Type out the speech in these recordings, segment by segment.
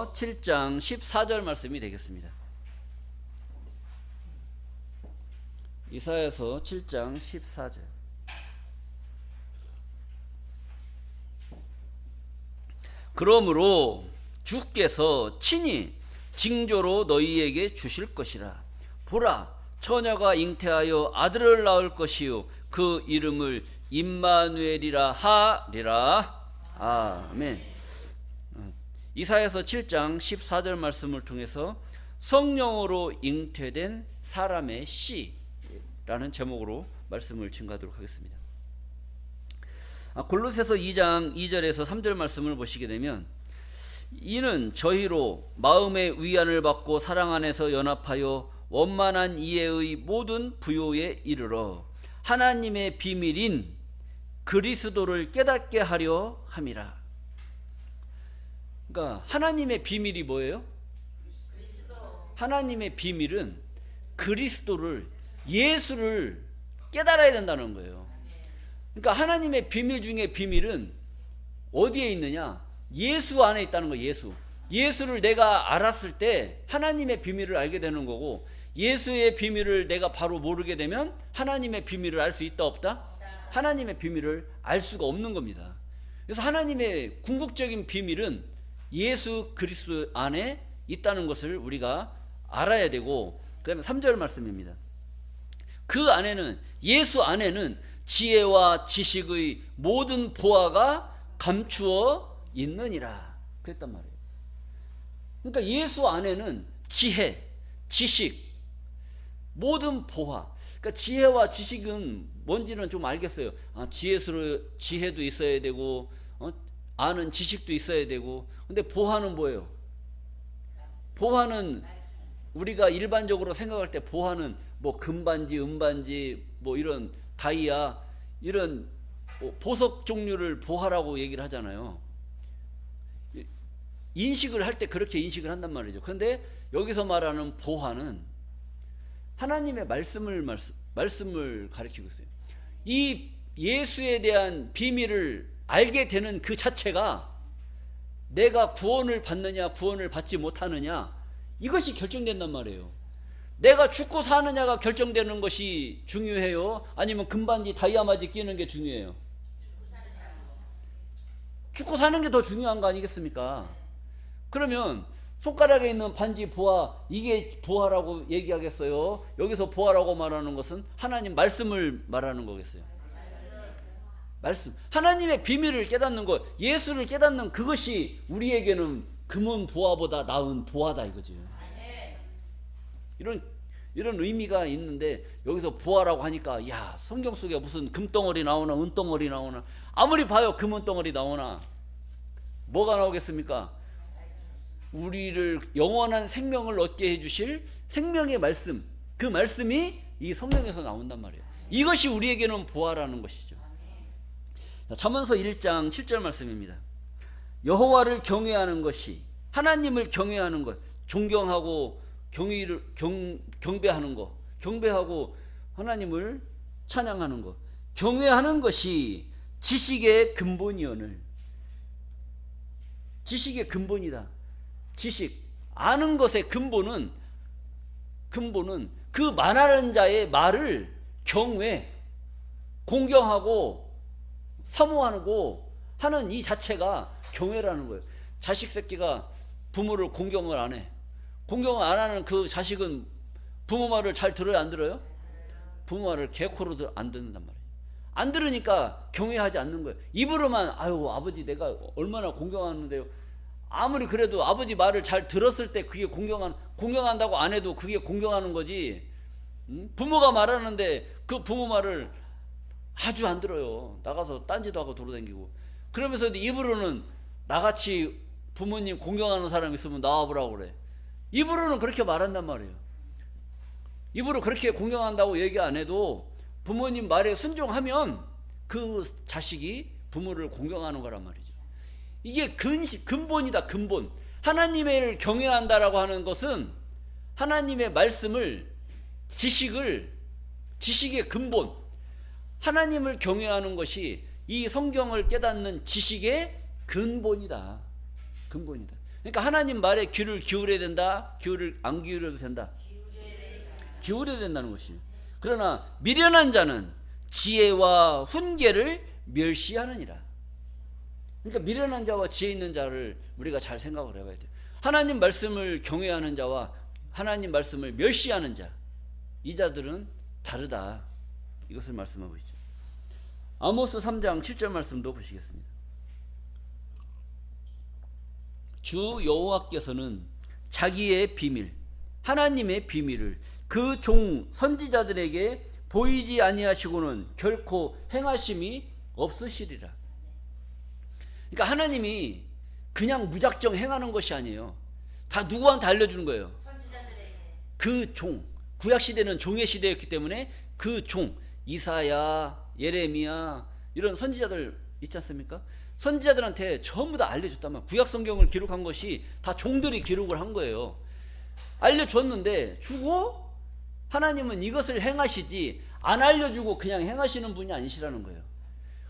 이사야서 7장 14절 말씀이 되겠습니다. 이사야서 7장 14절. 그러므로 주께서 친히 징조로 너희에게 주실 것이라. 보라, 처녀가 잉태하여 아들을 낳을 것이요 그 이름을 임마누엘이라 하리라. 아멘. 이사야서 7장 14절 말씀을 통해서 성령으로 잉태된 사람의 씨라는 제목으로 말씀을 증거하도록 하겠습니다. 골로새서 2장 2절에서 3절 말씀을 보시게 되면, 이는 저희로 마음의 위안을 받고 사랑 안에서 연합하여 원만한 이해의 모든 부요에 이르러 하나님의 비밀인 그리스도를 깨닫게 하려 함이라. 그러니까 하나님의 비밀이 뭐예요? 하나님의 비밀은 그리스도를, 예수를 깨달아야 된다는 거예요. 그러니까 하나님의 비밀 중에 비밀은 어디에 있느냐? 예수 안에 있다는 거예요. 예수를 내가 알았을 때 하나님의 비밀을 알게 되는 거고, 예수의 비밀을 내가 바로 모르게 되면 하나님의 비밀을 알 수 있다 없다? 하나님의 비밀을 알 수가 없는 겁니다. 그래서 하나님의 궁극적인 비밀은 예수 그리스도 안에 있다는 것을 우리가 알아야 되고, 그 다음에 3절 말씀입니다. 그 안에는, 예수 안에는 지혜와 지식의 모든 보화가 감추어 있느니라 그랬단 말이에요. 그러니까 예수 안에는 지혜, 지식, 모든 보화. 그러니까 지혜와 지식은 뭔지는 좀 알겠어요. 지혜도 있어야 되고, 아는 지식도 있어야 되고. 근데 보화는 뭐예요? 보화는 우리가 일반적으로 생각할 때 보화는 뭐 금반지, 은반지, 뭐 이런 다이아, 이런 보석 종류를 보화라고 얘기를 하잖아요. 인식을 할 때 그렇게 인식을 한단 말이죠. 그런데 여기서 말하는 보화는 하나님의 말씀을 가리키고 있어요. 이 예수에 대한 비밀을 알게 되는 그 자체가 내가 구원을 받느냐 구원을 받지 못하느냐, 이것이 결정된단 말이에요. 내가 죽고 사느냐가 결정되는 것이 중요해요? 아니면 금반지 다이아마지 끼는 게 중요해요? 죽고 사는 게 더 중요한 거 아니겠습니까? 그러면 손가락에 있는 반지 보화, 이게 보화라고 얘기하겠어요? 여기서 보화라고 말하는 것은 하나님 말씀을 말하는 거겠어요? 말씀. 하나님의 비밀을 깨닫는 것, 예수를 깨닫는 그것이 우리에게는 금은 보화보다 나은 보화다 이거죠. 이런 의미가 있는데, 여기서 보화라고 하니까 야, 성경 속에 무슨 금덩어리 나오나 은덩어리 나오나, 아무리 봐요 금은덩어리 나오나 뭐가 나오겠습니까? 우리를 영원한 생명을 얻게 해주실 생명의 말씀, 그 말씀이 이 성경에서 나온단 말이에요. 이것이 우리에게는 보화라는 것이죠. 잠언서 1장 7절 말씀입니다. 여호와를 경외하는 것이, 하나님을 경외하는 것, 존경하고 경배하는 것, 경배하고 하나님을 찬양하는 것, 경외하는 것이 지식의 근본이오늘. 지식의 근본이다. 지식, 아는 것의 근본은 그 말하는 자의 말을 경외, 공경하고 사모하고 하는 이 자체가 경외라는 거예요. 자식 새끼가 부모를 공경을 안 해. 공경을 안 하는 그 자식은 부모 말을 잘 들어요, 안 들어요? 부모 말을 개코로 안 듣는단 말이에요. 안 들으니까 경외하지 않는 거예요. 입으로만 아유 아버지 내가 얼마나 공경하는데요. 아무리 그래도 아버지 말을 잘 들었을 때 그게 공경한다고 안 해도 그게 공경하는 거지. 부모가 말하는데 그 부모 말을 아주 안 들어요. 나가서 딴짓도 하고 돌아다니고. 그러면서 입으로는 나같이 부모님 공경하는 사람 있으면 나와보라고 그래. 입으로는 그렇게 말한단 말이에요. 입으로 그렇게 공경한다고 얘기 안 해도 부모님 말에 순종하면 그 자식이 부모를 공경하는 거란 말이죠. 이게 근본이다. 근본. 하나님을 경외한다라고 하는 것은 하나님의 말씀을, 지식의 근본, 하나님을 경외하는 것이 이 성경을 깨닫는 지식의 근본이다. 근본이다. 그러니까 하나님 말에 귀를 기울여야 된다. 귀를 안 기울여도 된다. 기울여야 된다는 것이. 그러나 미련한 자는 지혜와 훈계를 멸시하느니라. 그러니까 미련한 자와 지혜 있는 자를 우리가 잘 생각을 해봐야 돼요. 하나님 말씀을 경외하는 자와 하나님 말씀을 멸시하는 자, 이 자들은 다르다. 이것을 말씀하고 있죠. 아모스 3장 7절 말씀도 보시겠습니다. 주 여호와께서는 자기의 비밀, 하나님의 비밀을 그 종 선지자들에게 보이지 아니하시고는 결코 행하심이 없으시리라. 그러니까 하나님이 그냥 무작정 행하는 것이 아니에요. 다 누구한테 알려주는 거예요? 그 종, 구약시대는 종의 시대였기 때문에 그 종, 이사야, 예레미야 이런 선지자들 있지 않습니까? 선지자들한테 전부 다 알려줬단 말이에요. 구약 성경을 기록한 것이 다 종들이 기록을 한 거예요. 알려줬는데 주고 하나님은 이것을 행하시지 안 알려주고 그냥 행하시는 분이 아니시라는 거예요.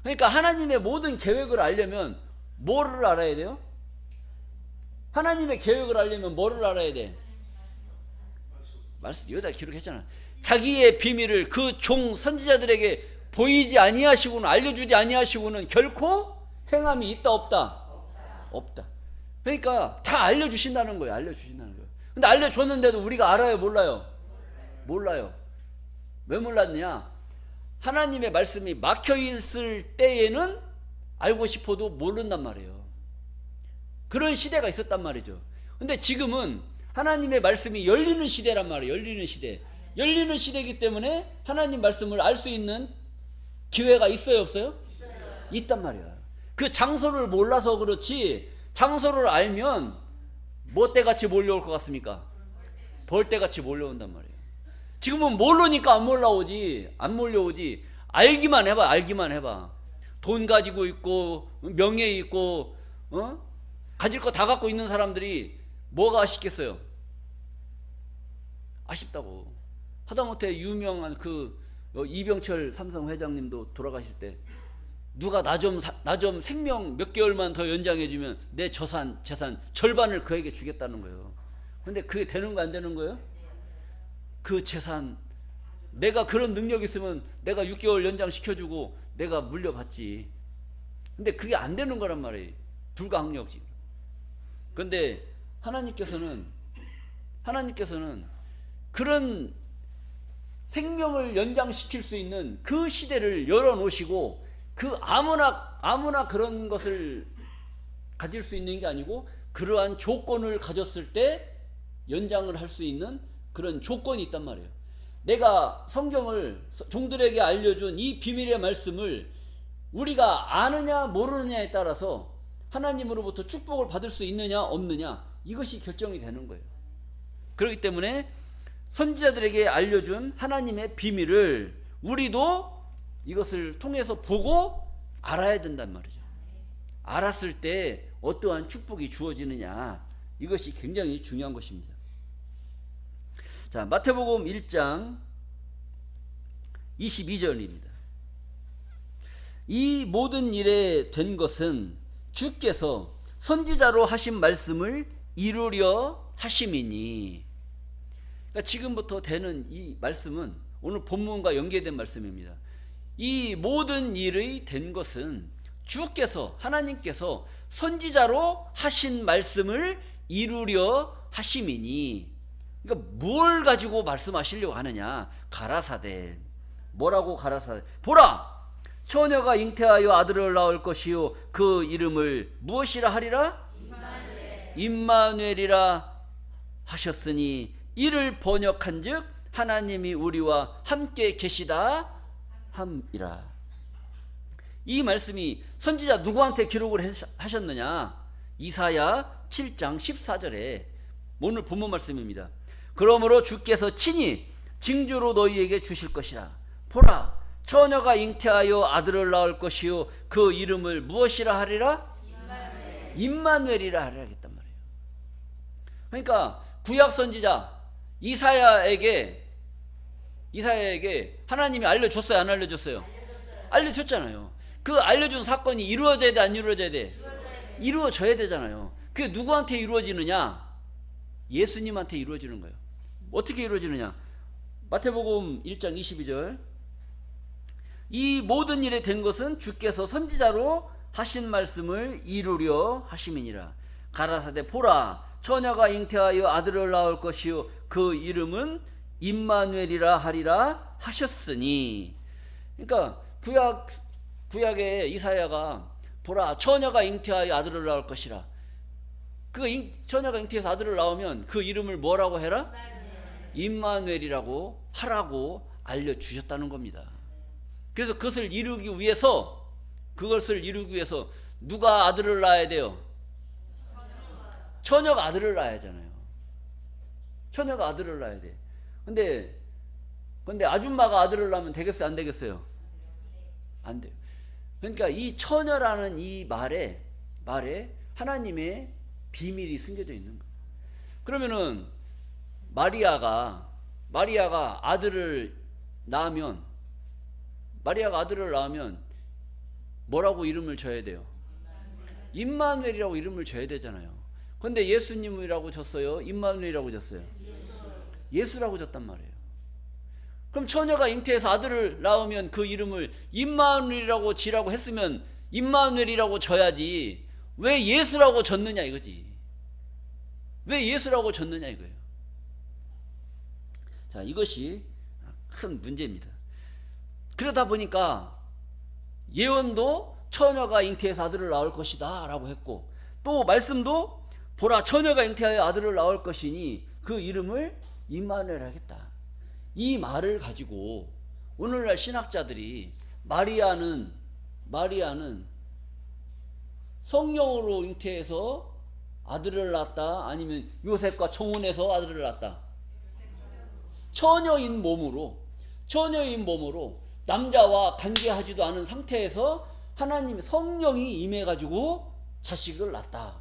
그러니까 하나님의 모든 계획을 알려면 뭐를 알아야 돼요? 하나님의 계획을 알려면 뭐를 알아야 돼? 말씀 여기다 기록했잖아. 자기의 비밀을 그 종 선지자들에게 보이지 아니하시고는 알려주지 아니하시고는 결코 행함이 있다 없다? 없다. 그러니까 다 알려주신다는 거예요. 알려주신다는 거예요. 근데 알려줬는데도 우리가 알아요? 몰라요? 몰라요. 왜 몰랐느냐? 하나님의 말씀이 막혀있을 때에는 알고 싶어도 모른단 말이에요. 그런 시대가 있었단 말이죠. 근데 지금은 하나님의 말씀이 열리는 시대란 말이에요. 열리는 시대. 열리는 시대이기 때문에 하나님 말씀을 알 수 있는 기회가 있어요? 없어요? 있단 말이야. 그 장소를 몰라서 그렇지 장소를 알면 뭐 때같이 몰려올 것 같습니까? 벌떼같이 몰려온단 말이에요. 지금은 모르니까 안 몰려오지. 안 몰려오지. 알기만 해봐. 알기만 해봐. 돈 가지고 있고 명예 있고 가질 거 다 갖고 있는 사람들이 뭐가 아쉽겠어요? 아쉽다고. 하다못해 유명한 그 이병철 삼성 회장님도 돌아가실 때 누가 나 좀 생명 몇 개월만 더 연장해주면 내 재산 절반을 그에게 주겠다는 거예요. 근데 그게 되는 거 안 되는 거예요? 그 재산 내가 그런 능력이 있으면 내가 6개월 연장시켜주고 내가 물려받지. 근데 그게 안 되는 거란 말이에요. 불가항력지. 근데 하나님께서는 그런 생명을 연장시킬 수 있는 그 시대를 열어놓으시고 그 아무나 그런 것을 가질 수 있는 게 아니고 그러한 조건을 가졌을 때 연장을 할 수 있는 그런 조건이 있단 말이에요. 내가 성경을 종들에게 알려준 이 비밀의 말씀을 우리가 아느냐 모르느냐에 따라서 하나님으로부터 축복을 받을 수 있느냐 없느냐 이것이 결정이 되는 거예요. 그렇기 때문에 선지자들에게 알려준 하나님의 비밀을 우리도 이것을 통해서 보고 알아야 된단 말이죠. 알았을 때 어떠한 축복이 주어지느냐 이것이 굉장히 중요한 것입니다. 자, 마태복음 1장 22절입니다. 이 모든 일에 된 것은 주께서 선지자로 하신 말씀을 이루려 하심이니. 그러니까 지금부터 되는 이 말씀은 오늘 본문과 연계된 말씀입니다. 이 모든 일의 된 것은 주께서 하나님께서 선지자로 하신 말씀을 이루려 하심이니. 그러니까 뭘 가지고 말씀하시려고 하느냐? 가라사대. 뭐라고 가라사대? 보라! 처녀가 잉태하여 아들을 낳을 것이요 그 이름을 무엇이라 하리라? 임마누엘이라 하셨으니 이를 번역한즉 하나님이 우리와 함께 계시다 함이라. 이 말씀이 선지자 누구한테 기록을 하셨느냐? 이사야 7장 14절에 오늘 본문 말씀입니다. 그러므로 주께서 친히 징조로 너희에게 주실 것이라. 보라, 처녀가 잉태하여 아들을 낳을 것이요 그 이름을 무엇이라 하리라? 임마누엘이라 하리라 했단 말이에요. 그러니까 구약 선지자 이사야에게 하나님이 알려줬어요, 안 알려줬어요? 알려줬잖아요. 그 알려준 사건이 이루어져야 돼, 안 이루어져야 돼? 이루어져야 되잖아요. 그게 누구한테 이루어지느냐? 예수님한테 이루어지는 거예요. 어떻게 이루어지느냐? 마태복음 1장 22절. 이 모든 일에 된 것은 주께서 선지자로 하신 말씀을 이루려 하심이니라. 가라사대 보라, 처녀가 잉태하여 아들을 낳을 것이요 그 이름은 임마누엘이라 하리라 하셨으니. 그러니까 구약의 이사야가 보라, 처녀가 잉태하여 아들을 낳을 것이라. 처녀가 잉태해서 아들을 낳으면 그 이름을 뭐라고 해라? 임마누엘이라고 하라고 알려주셨다는 겁니다. 그래서 그것을 이루기 위해서 누가 아들을 낳아야 돼요? 처녀가 아들을 낳아야 하잖아요. 처녀가 아들을 낳아야 돼. 근데 아줌마가 아들을 낳으면 되겠어요? 안 되겠어요? 안 돼요. 그러니까 이 처녀라는 이 말에 하나님의 비밀이 숨겨져 있는 거예요. 그러면은 마리아가 아들을 낳으면 뭐라고 이름을 줘야 돼요? 임마누엘이라고 이름을 줘야 되잖아요. 근데 예수님이라고 줬어요? 임마누엘이라고 줬어요? 예수라고 줬단 말이에요. 그럼 처녀가 잉태해서 아들을 낳으면 그 이름을 임마누엘이라고 지라고 했으면 임마누엘이라고 져야지 왜 예수라고 줬느냐 이거지. 왜 예수라고 줬느냐 이거예요. 자, 이것이 큰 문제입니다. 그러다 보니까 예언도 처녀가 잉태해서 아들을 낳을 것이다 라고 했고, 또 말씀도 보라, 처녀가 잉태하여 아들을 낳을 것이니 그 이름을 임마누엘 하겠다. 이 말을 가지고 오늘날 신학자들이 마리아는 성령으로 잉태해서 아들을 낳았다, 아니면 요셉과 청혼해서 아들을 낳았다. 처녀인 몸으로 남자와 관계하지도 않은 상태에서 하나님의 성령이 임해가지고 자식을 낳았다.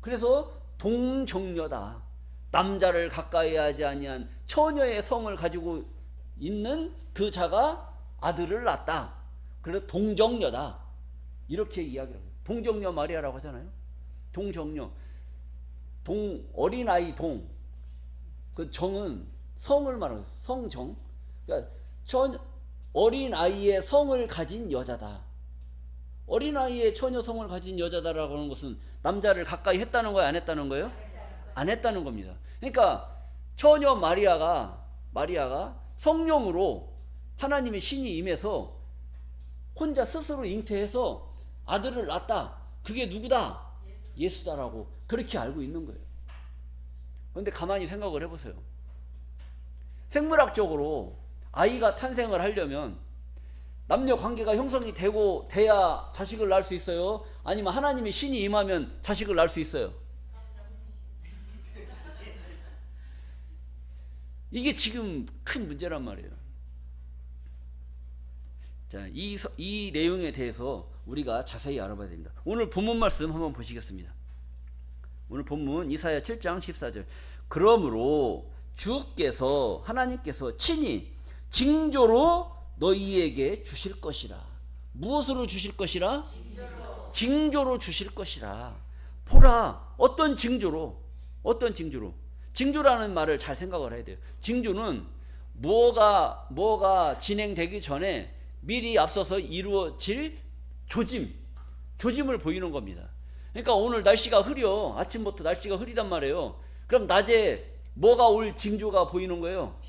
그래서 동정녀다. 남자를 가까이 하지 아니한 처녀의 성을 가지고 있는 그 자가 아들을 낳았다. 그래서 동정녀다. 이렇게 이야기를 합니다. 동정녀 마리아라고 하잖아요. 동정녀. 어린아이 그 정은 성을 말하는 성정. 그러니까 어린아이의 성을 가진 여자다. 어린아이의 처녀성을 가진 여자다라고 하는 것은 남자를 가까이 했다는 거예요? 안 했다는 거예요? 안 했다는 겁니다. 그러니까 처녀 마리아가 성령으로 하나님의 신이 임해서 혼자 스스로 잉태해서 아들을 낳았다. 그게 누구다? 예수다라고 그렇게 알고 있는 거예요. 그런데 가만히 생각을 해보세요. 생물학적으로 아이가 탄생을 하려면 남녀 관계가 형성이 돼야 자식을 낳을 수 있어요? 아니면 하나님의 신이 임하면 자식을 낳을 수 있어요? 이게 지금 큰 문제란 말이에요. 자, 이 내용에 대해서 우리가 자세히 알아봐야 됩니다. 오늘 본문 말씀 한번 보시겠습니다. 오늘 본문 이사야 7장 14절. 그러므로 주께서 하나님께서 친히 징조로 너희에게 주실 것이라. 무엇으로 주실 것이라? 징조로 주실 것이라. 보라, 어떤 징조로? 징조라는 말을 잘 생각을 해야 돼요. 징조는 뭐가 진행되기 전에 미리 앞서서 이루어질 조짐을 보이는 겁니다. 그러니까 오늘 날씨가 흐려. 아침부터 날씨가 흐리단 말이에요. 그럼 낮에 뭐가 올 징조가 보이는 거예요?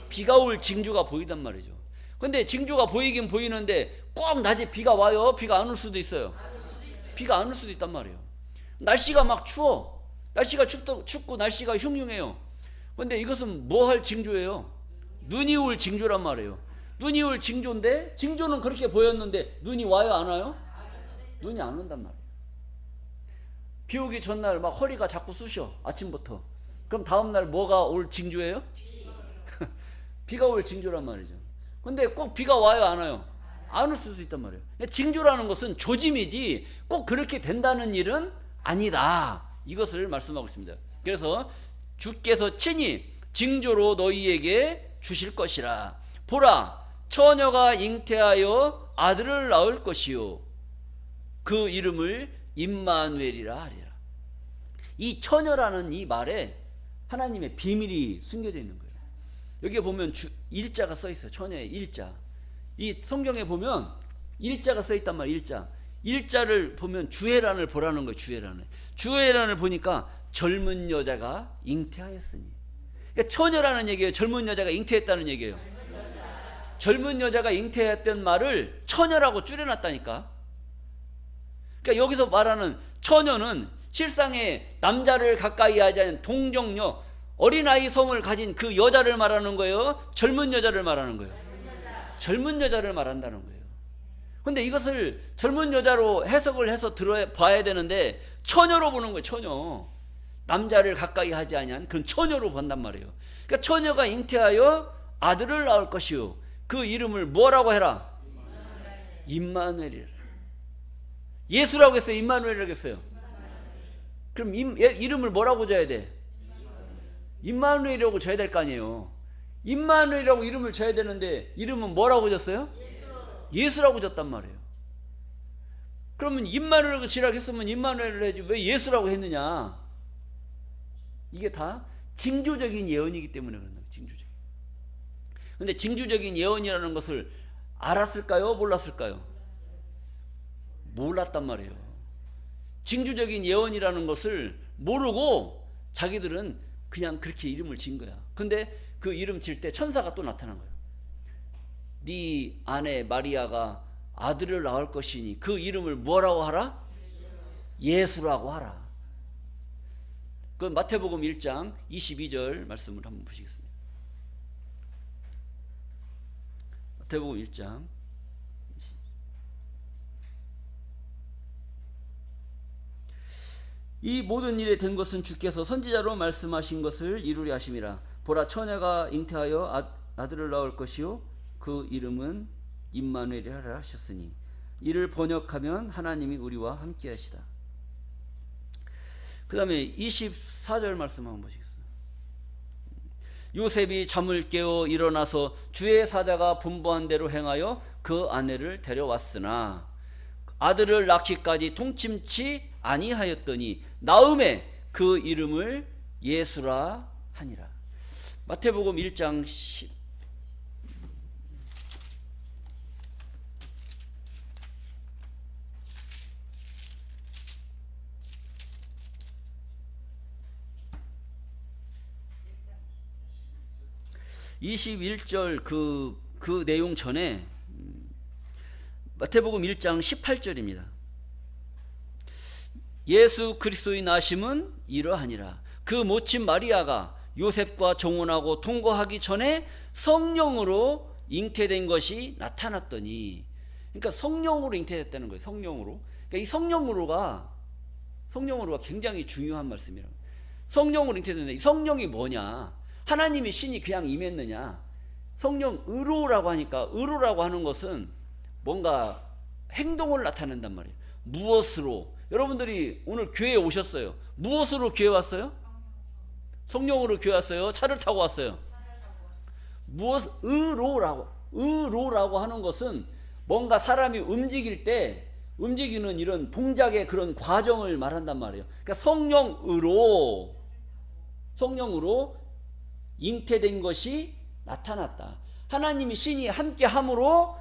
비가 올 징조가 보이단 말이죠. 근데 징조가 보이긴 보이는데 꼭 낮에 비가 와요? 비가 안 올 수도 있어요. 비가 안 올 수도 있단 말이에요. 날씨가 막 추워. 날씨가 춥고 날씨가 흉흉해요. 근데 이것은 뭐 할 징조예요? 눈이 올 징조란 말이에요. 눈이 올 징조인데 징조는 그렇게 보였는데 눈이 와요, 안 와요? 눈이 안 온단 말이에요. 비 오기 전날 막 허리가 자꾸 쑤셔. 아침부터. 그럼 다음날 뭐가 올 징조예요? 비가 올 징조란 말이죠. 근데 꼭 비가 와요, 안 와요? 안 올 수도 있단 말이에요. 징조라는 것은 조짐이지 꼭 그렇게 된다는 일은 아니다. 이것을 말씀하고 있습니다. 그래서 주께서 친히 징조로 너희에게 주실 것이라. 보라, 처녀가 잉태하여 아들을 낳을 것이요 그 이름을 임마누엘이라 하리라. 이 처녀라는 이 말에 하나님의 비밀이 숨겨져 있는 거예요. 여기에 보면 일자가 써 있어요. 처녀의 일자. 이 성경에 보면 일자가 써 있단 말이에요. 일자. 일자를 보면 주애란을 보라는 거예요. 주애란을. 주애란을 보니까 젊은 여자가 잉태하였으니. 그러니까 처녀라는 얘기예요. 젊은 여자가 잉태했다는 얘기예요. 젊은 여자가 잉태했던 말을 처녀라고 줄여놨다니까. 그러니까 여기서 말하는 처녀는 실상의 남자를 가까이 하지 않은 동정녀, 어린아이 성을 가진 그 여자를 말하는 거예요? 젊은 여자를 말하는 거예요? 젊은 여자를 말한다는 거예요. 근데 이것을 젊은 여자로 해석을 해서 들어봐야 되는데 처녀로 보는 거예요. 처녀. 남자를 가까이 하지 아니한 그런 처녀로 본단 말이에요. 그러니까 처녀가 잉태하여 아들을 낳을 것이요 그 이름을 뭐라고 해라? 임마누엘이라. 예수라고 했어요? 임마누엘이라고 했어요? 그럼 이름을 뭐라고 줘야 돼? 임마누엘이라고 줘야 될 거 아니에요. 임마누엘이라고 이름을 줘야 되는데 이름은 뭐라고 줬어요? 예수라고 줬단 말이에요. 그러면 임마누엘이라고 지라고 했으면 임마누엘을 해야지 왜 예수라고 했느냐? 이게 다 징조적인 예언이기 때문에 그런 거예요. 징조적인. 근데 징조적인 예언이라는 것을 알았을까요? 몰랐을까요? 몰랐단 말이에요. 징조적인 예언이라는 것을 모르고 자기들은 그냥 그렇게 이름을 지은 거야. 근데 그 이름 질 때 천사가 또 나타난 거예요. 네 아내 마리아가 아들을 낳을 것이니 그 이름을 뭐라고 하라? 예수라고 하라. 그 마태복음 1장 22절 말씀을 한번 보시겠습니다. 마태복음 1장 이 모든 일에 된 것은 주께서 선지자로 말씀하신 것을 이루려 하심이라. 보라 처녀가 잉태하여 아들을 낳을 것이요 그 이름은 임마누엘이라 하셨으니 이를 번역하면 하나님이 우리와 함께 하시다. 그 다음에 24절 말씀 한번 보시겠습니다. 요셉이 잠을 깨어 일어나서 주의 사자가 분부한 대로 행하여 그 아내를 데려왔으나 아들을 낳기까지 통침치 아니하였더니 나음에 그 이름을 예수라 하니라. 마태복음 1장 21절 그 내용 전에 마태복음 1장 18절입니다. 예수 그리스도의 나심은 이러하니라. 그 모친 마리아가 요셉과 정혼하고 통거하기 전에 성령으로 잉태된 것이 나타났더니, 그러니까 성령으로 잉태됐다는 거예요. 성령으로. 그러니까 이 성령으로가 굉장히 중요한 말씀이라고. 성령으로 잉태됐는데 이 성령이 뭐냐? 하나님의 신이 그냥 임했느냐? 성령 의로라고 하니까, 의로라고 하는 것은 뭔가 행동을 나타낸단 말이에요. 무엇으로? 여러분들이 오늘 교회에 오셨어요. 무엇으로 교회 왔어요? 성령으로 교회 왔어요? 차를 타고 왔어요? 의로라고 하는 것은 뭔가 사람이 움직일 때 움직이는 이런 동작의 그런 과정을 말한단 말이에요. 그러니까 성령으로 잉태된 것이 나타났다. 하나님이 신이 함께함으로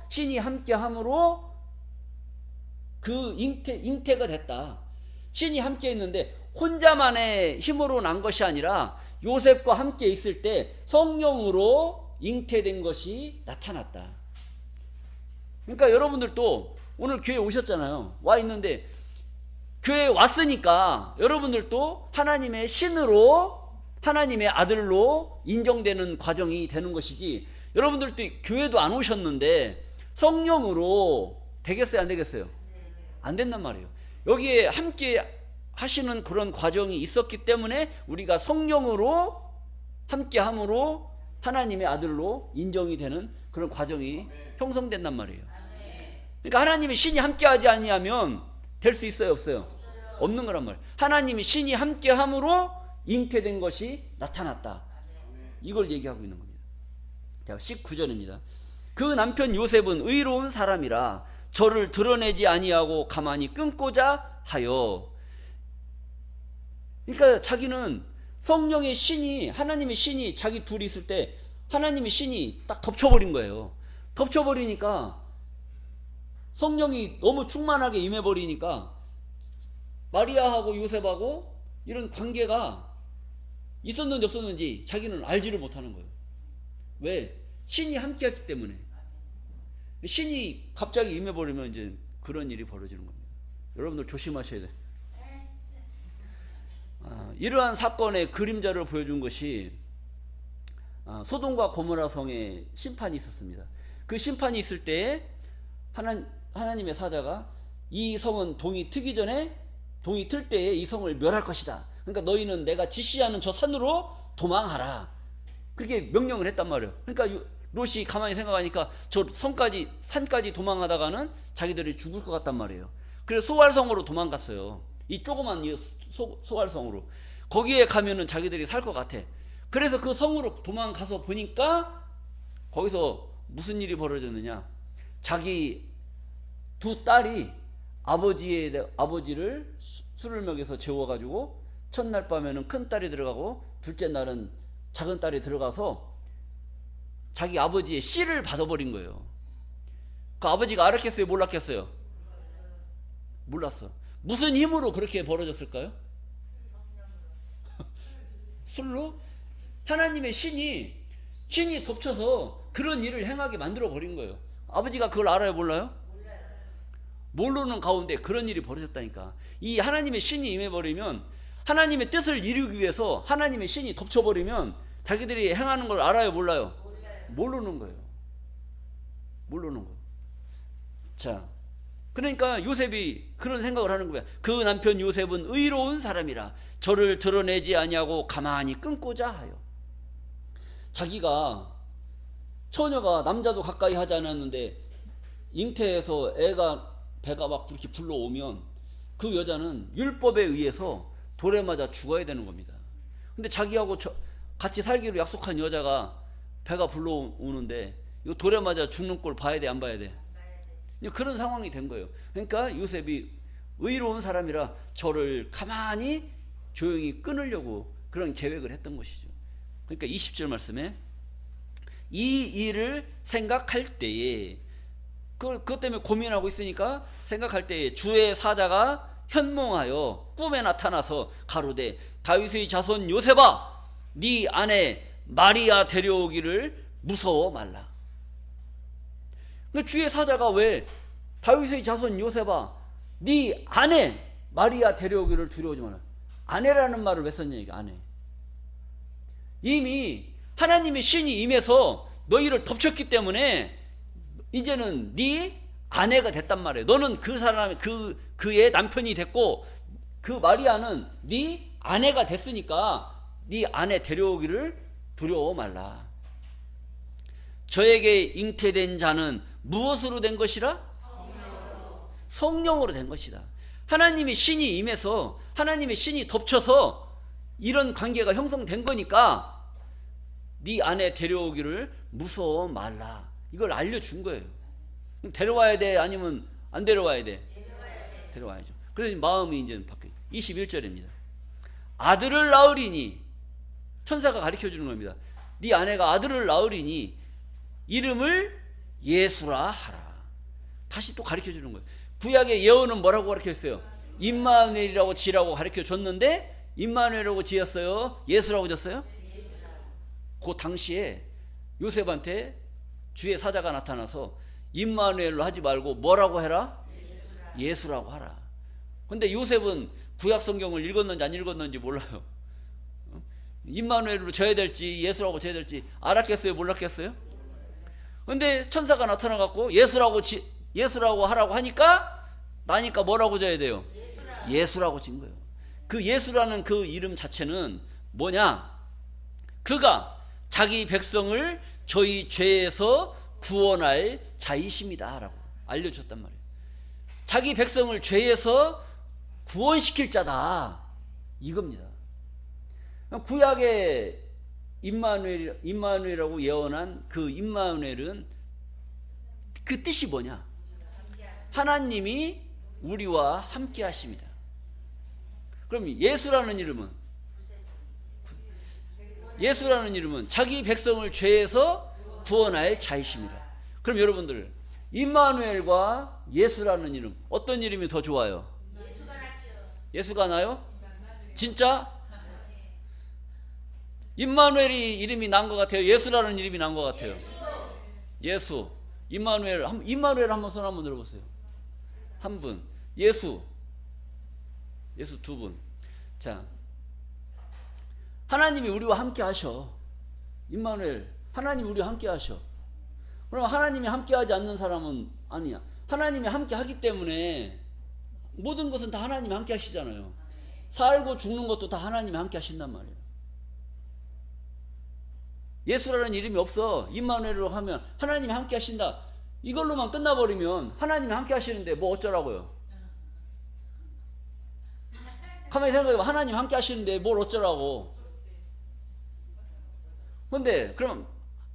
그 잉태가 됐다. 신이 함께 있는데 혼자만의 힘으로 난 것이 아니라 요셉과 함께 있을 때 성령으로 잉태된 것이 나타났다. 그러니까 여러분들도 오늘 교회 오셨잖아요. 와 있는데 교회에 왔으니까 여러분들도 하나님의 신으로, 하나님의 아들로 인정되는 과정이 되는 것이지, 여러분들도 교회도 안 오셨는데 성령으로 되겠어요? 안 되겠어요? 안 된단 말이에요. 여기에 함께 하시는 그런 과정이 있었기 때문에 우리가 성령으로 함께함으로 하나님의 아들로 인정이 되는 그런 과정이 형성된단 말이에요. 그러니까 하나님이 신이 함께하지 아니하면 될 수 있어요? 없어요? 없는 거란 말이에요. 하나님이 신이 함께함으로 잉태된 것이 나타났다. 이걸 얘기하고 있는 겁니다. 자, 19절입니다. 그 남편 요셉은 의로운 사람이라 저를 드러내지 아니하고 가만히 끊고자 하여. 그러니까 자기는 성령의 신이, 하나님의 신이 자기 둘이 있을 때 하나님의 신이 딱 덮쳐버린 거예요. 덮쳐버리니까 성령이 너무 충만하게 임해버리니까 마리아하고 요셉하고 이런 관계가 있었는지 없었는지 자기는 알지를 못하는 거예요. 왜? 신이 함께했기 때문에. 신이 갑자기 임해버리면 이제 그런 일이 벌어지는 겁니다. 여러분들 조심하셔야 돼요. 이러한 사건의 그림자를 보여준 것이 소돔과 고모라 성에 심판이 있었습니다. 그 심판이 있을 때에 하나님의 사자가 이 성은 동이 트기 전에, 동이 틀 때에 이 성을 멸할 것이다. 그러니까 너희는 내가 지시하는 저 산으로 도망하라. 그렇게 명령을 했단 말이에요. 그러니까 롯이 가만히 생각하니까 저 산까지 도망하다가는 자기들이 죽을 것 같단 말이에요. 그래서 소알성으로 도망갔어요. 이 조그만 소알성으로. 거기에 가면은 자기들이 살 것 같아. 그래서 그 성으로 도망가서 보니까 거기서 무슨 일이 벌어졌느냐. 자기 두 딸이 아버지를 술을 먹여서 재워가지고 첫날 밤에는 큰 딸이 들어가고 둘째 날은 작은 딸이 들어가서 자기 아버지의 씨를 받아버린 거예요. 그 아버지가 알았겠어요? 몰랐겠어요? 몰랐어. 무슨 힘으로 그렇게 벌어졌을까요? 술로? 하나님의 신이 덮쳐서 그런 일을 행하게 만들어 버린 거예요. 아버지가 그걸 알아요? 몰라요? 모르는 가운데 그런 일이 벌어졌다니까. 이 하나님의 신이 임해버리면, 하나님의 뜻을 이루기 위해서 하나님의 신이 덮쳐버리면 자기들이 행하는 걸 알아요? 몰라요? 모르는 거예요. 모르는 거예요. 자, 그러니까 요셉이 그런 생각을 하는 거야. 그 남편 요셉은 의로운 사람이라 저를 드러내지 아니하고 가만히 끊고자 하여. 자기가, 처녀가 남자도 가까이 하지 않았는데 잉태해서 배가 막 그렇게 불러오면 그 여자는 율법에 의해서 돌에 맞아 죽어야 되는 겁니다. 근데 자기하고 같이 살기로 약속한 여자가 배가 불러오는데 이거 돌에 맞아 죽는 꼴 봐야 돼, 안 봐야 돼? 그런 상황이 된 거예요. 그러니까 요셉이 의로운 사람이라 저를 가만히 조용히 끊으려고 그런 계획을 했던 것이죠. 그러니까 20절 말씀에 이 일을 생각할 때에, 그것 때문에 고민하고 있으니까 생각할 때에 주의 사자가 현몽하여 꿈에 나타나서 가로되 다윗의 자손 요셉아 네 아내 마리아 데려오기를 무서워 말라. 주의 사자가 왜 다윗의 자손 요셉아 네 아내 마리아 데려오기를 두려워하지 마라. 아내라는 말을 왜 썼냐 이게. 아내. 이미 하나님의 신이 임해서 너희를 덮쳤기 때문에 이제는 네 아내가 됐단 말이에요. 너는 그 사람의 그의 남편이 됐고 그 마리아는 네 아내가 됐으니까 네 아내 데려오기를 두려워 말라. 저에게 잉태된 자는 무엇으로 된 것이라? 성령으로 된 것이다. 하나님의 신이 임해서 하나님의 신이 덮쳐서 이런 관계가 형성된 거니까 네 아내 데려오기를 무서워 말라. 이걸 알려준 거예요. 데려와야 돼? 아니면 안 데려와야 돼? 데려와야죠. 그래서 마음이 이제 바뀌어요. 21절입니다. 아들을 낳으리니, 천사가 가르쳐 주는 겁니다. 네 아내가 아들을 낳으리니 이름을 예수라 하라. 다시 또 가르쳐 주는 거예요. 구약의 예언은 뭐라고 가르쳤어요? 임마누엘이라고 지라고 가르쳐 줬는데 임마누엘이라고 지었어요? 예수라고 졌어요? 그 당시에 요셉한테 주의 사자가 나타나서 임마누엘로 하지 말고 뭐라고 해라? 예수라고 하라. 근데 요셉은 구약 성경을 읽었는지 안 읽었는지 몰라요. 임마누엘로 져야 될지 예수라고 져야 될지 알았겠어요? 몰랐겠어요? 근데 천사가 나타나갖고 예수라고 하라고 나니까 뭐라고 져야 돼요? 예수라고 진 거예요. 그 예수라는 그 이름 자체는 뭐냐? 그가 자기 백성을 저희 죄에서 구원할 자이십니다 라고 알려줬단 말이에요. 자기 백성을 죄에서 구원시킬 자다 이겁니다. 구약의 임마누엘이라고 예언한 그 임마누엘은 그 뜻이 뭐냐? 하나님이 우리와 함께 하십니다. 그럼 예수라는 이름은 자기 백성을 죄에서 구원할 자이심이라. 그럼 여러분들, 임마누엘과 예수라는 이름, 어떤 이름이 더 좋아요? 예수가 나요? 진짜? 임마누엘이 이름이 난 것 같아요? 예수라는 이름이 난 것 같아요? 예수. 임마누엘 한번 손 한번 들어보세요. 한 분. 예수 두 분. 자, 하나님이 우리와 함께 하셔. 임마누엘, 하나님이 우리와 함께 하셔. 그럼 하나님이 함께 하지 않는 사람은 아니야. 하나님이 함께 하기 때문에 모든 것은 다 하나님이 함께 하시잖아요. 살고 죽는 것도 다 하나님이 함께 하신단 말이에요. 예수라는 이름이 없어. 임마누엘로 하면 하나님이 함께 하신다. 이걸로만 끝나버리면 하나님이 함께 하시는데 뭐 어쩌라고요? 가만히 생각해봐. 하나님 함께 하시는데 뭘 어쩌라고? 근데 그럼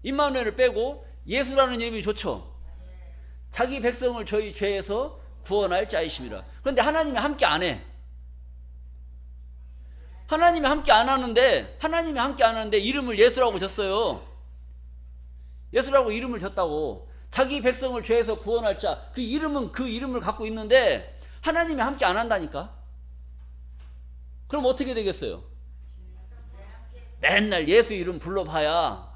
임마누엘을 빼고 예수라는 이름이 좋죠. 자기 백성을 저희 죄에서 구원할 자이심이라. 그런데 하나님이 함께 안 해. 하나님이 함께 안 하는데 이름을 예수라고 줬어요. 예수라고 이름을 줬다고. 자기 백성을 죄에서 구원할 자, 그 이름을 갖고 있는데 하나님이 함께 안 한다니까. 그럼 어떻게 되겠어요? 맨날 예수 이름 불러봐야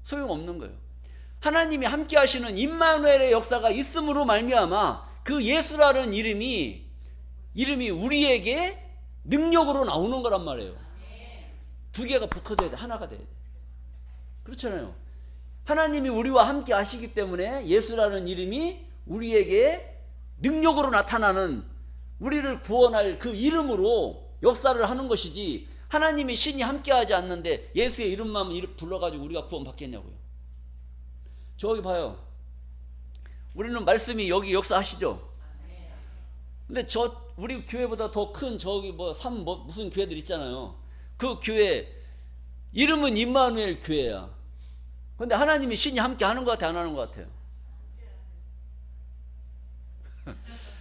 소용없는 거예요. 하나님이 함께 하시는 임마누엘의 역사가 있음으로 말미암아 그 예수라는 이름이 우리에게 능력으로 나오는 거란 말이에요. 두 개가 붙어야 돼. 하나가 돼야 돼. 그렇잖아요. 하나님이 우리와 함께 하시기 때문에 예수라는 이름이 우리에게 능력으로 나타나는, 우리를 구원할 그 이름으로 역사를 하는 것이지, 하나님이 신이 함께하지 않는데 예수의 이름만 불러가지고 우리가 구원받겠냐고요. 저기 봐요. 우리는 말씀이 여기 역사하시죠. 근데 우리 교회보다 더 큰 저기 무슨 교회들 있잖아요. 그 교회 이름은 임마누엘 교회야. 근데 하나님이 신이 함께 하는 것 같아요, 안 하는 것 같아요?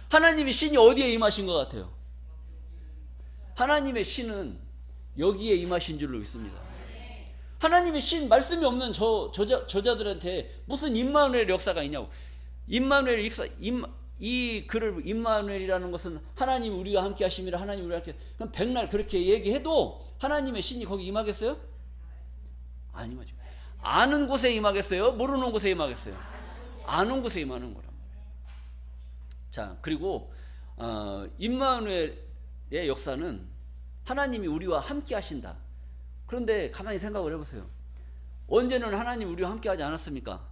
하나님이 신이 어디에 임하신 것 같아요? 하나님의 신은 여기에 임하신 줄로 믿습니다. 하나님의 신, 말씀이 없는 저자들한테 무슨 임마누엘 역사가 있냐고. 임마누엘 역사, 이 글을 임마누엘이라는 것은 하나님이 우리와 함께 하심이라, 하나님이 우리와 함께, 그럼 백날 그렇게 얘기해도 하나님의 신이 거기 임하겠어요? 안 임하죠. 아는 곳에 임하겠어요? 모르는 곳에 임하겠어요? 아는 곳에 임하는 거란 말이에요. 자, 그리고 임마누엘의 역사는 하나님이 우리와 함께 하신다. 그런데 가만히 생각을 해보세요. 언제는 하나님이 우리와 함께 하지 않았습니까?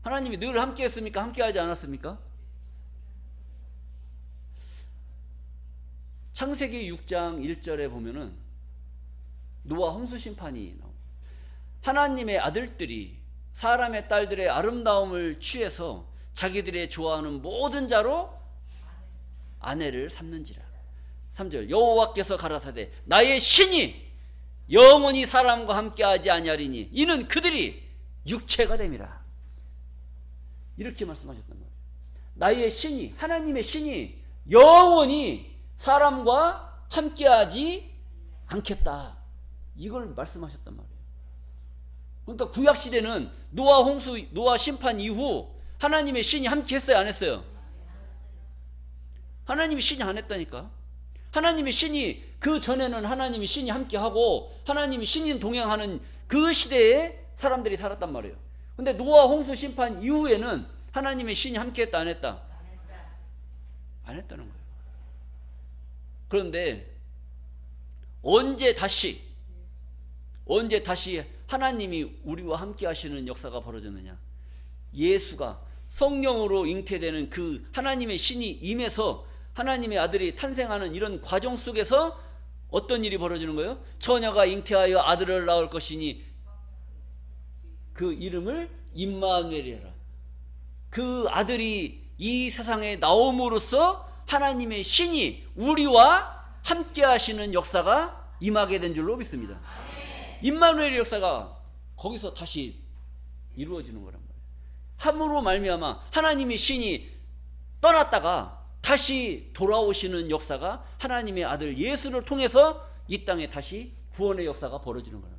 하나님이 늘 함께 했습니까? 함께 하지 않았습니까? 창세기 6장 1절에 보면은 노아 홍수 심판이 나옵니다. 하나님의 아들들이 사람의 딸들의 아름다움을 취해서 자기들의 좋아하는 모든 자로 아내를 삼는지라. 3절, 여호와께서 가라사대 나의 신이 영원히 사람과 함께하지 아니하리니 이는 그들이 육체가 됨이라. 이렇게 말씀하셨단 말이에요. 나의 신이, 하나님의 신이 영원히 사람과 함께하지 않겠다, 이걸 말씀하셨단 말이에요. 그러니까 구약시대는 노아 심판 이후 하나님의 신이 함께 했어요, 안 했어요? 하나님이 신이 안 했다니까. 하나님의 신이, 그 전에는 하나님이 신이 함께하고 하나님이 신인 동행하는 그 시대에 사람들이 살았단 말이에요. 근데 노아 홍수 심판 이후에는 하나님의 신이 함께했다, 안 했다? 안 했다는 거예요. 그런데 언제 다시 하나님이 우리와 함께 하시는 역사가 벌어졌느냐? 예수가 성령으로 잉태되는 그 하나님의 신이 임해서 하나님의 아들이 탄생하는 이런 과정 속에서 어떤 일이 벌어지는 거예요? 처녀가 잉태하여 아들을 낳을 것이니 그 이름을 임마누엘이라. 그 아들이 이 세상에 나옴으로써 하나님의 신이 우리와 함께 하시는 역사가 임하게 된 줄로 믿습니다. 임마누엘의 역사가 거기서 다시 이루어지는 거란 말이에요. 함으로 말미암아 하나님의 신이 떠났다가 다시 돌아오시는 역사가 하나님의 아들 예수를 통해서 이 땅에 다시 구원의 역사가 벌어지는 거예요.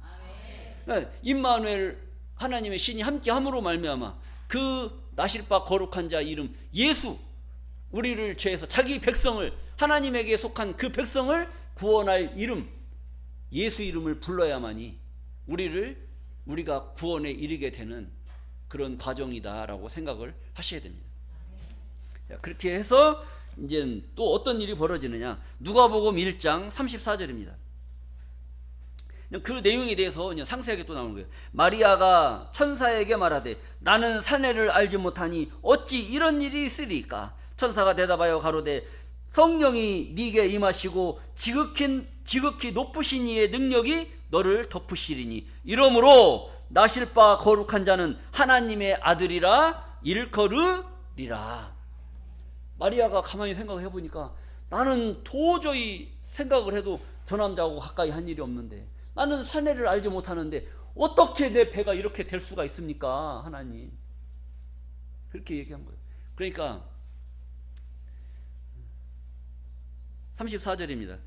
그러니까 임마누엘 하나님의 신이 함께함으로 말미암아 그 나실바 거룩한 자 이름 예수, 우리를 죄에서 자기 백성을, 하나님에게 속한 그 백성을 구원할 이름 예수 이름을 불러야만이 우리가 구원에 이르게 되는 그런 과정이다라고 생각을 하셔야 됩니다. 그렇게 해서 이제 또 어떤 일이 벌어지느냐, 누가복음 1장 34절입니다. 그 내용에 대해서 그냥 상세하게 또 나오는 거예요. 마리아가 천사에게 말하되 나는 사내를 알지 못하니 어찌 이런 일이 있으리까? 천사가 대답하여 가로되 성령이 네게 임하시고 지극히 높으신 이의 능력이 너를 덮으시리니 이러므로 나실 바 거룩한 자는 하나님의 아들이라 일컬으리라. 마리아가 가만히 생각을 해보니까 나는 도저히 생각을 해도 저 남자하고 가까이 한 일이 없는데, 나는 사내를 알지 못하는데 어떻게 내 배가 이렇게 될 수가 있습니까? 하나님. 그렇게 얘기한 거예요. 그러니까 34절입니다.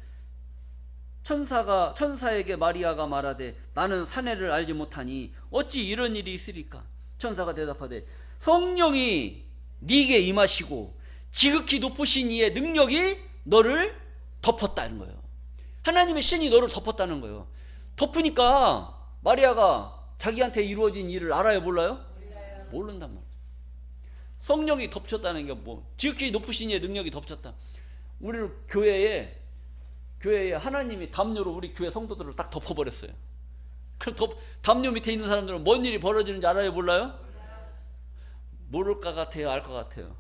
천사에게 마리아가 말하되 나는 사내를 알지 못하니 어찌 이런 일이 있으리까? 천사가 대답하되 성령이 네게 임하시고 지극히 높으신 이의 능력이 너를 덮었다는 거예요. 하나님의 신이 너를 덮었다는 거예요. 덮으니까 마리아가 자기한테 이루어진 일을 알아요, 몰라요? 모른단 말이에요. 성령이 덮쳤다는 게 뭐, 지극히 높으신 이의 능력이 덮쳤다. 우리 교회에 하나님이 담요로 우리 교회 성도들을 딱 덮어버렸어요. 그 담요 밑에 있는 사람들은 뭔 일이 벌어지는지 알아요, 몰라요? 모를 것 같아요, 알 것 같아요?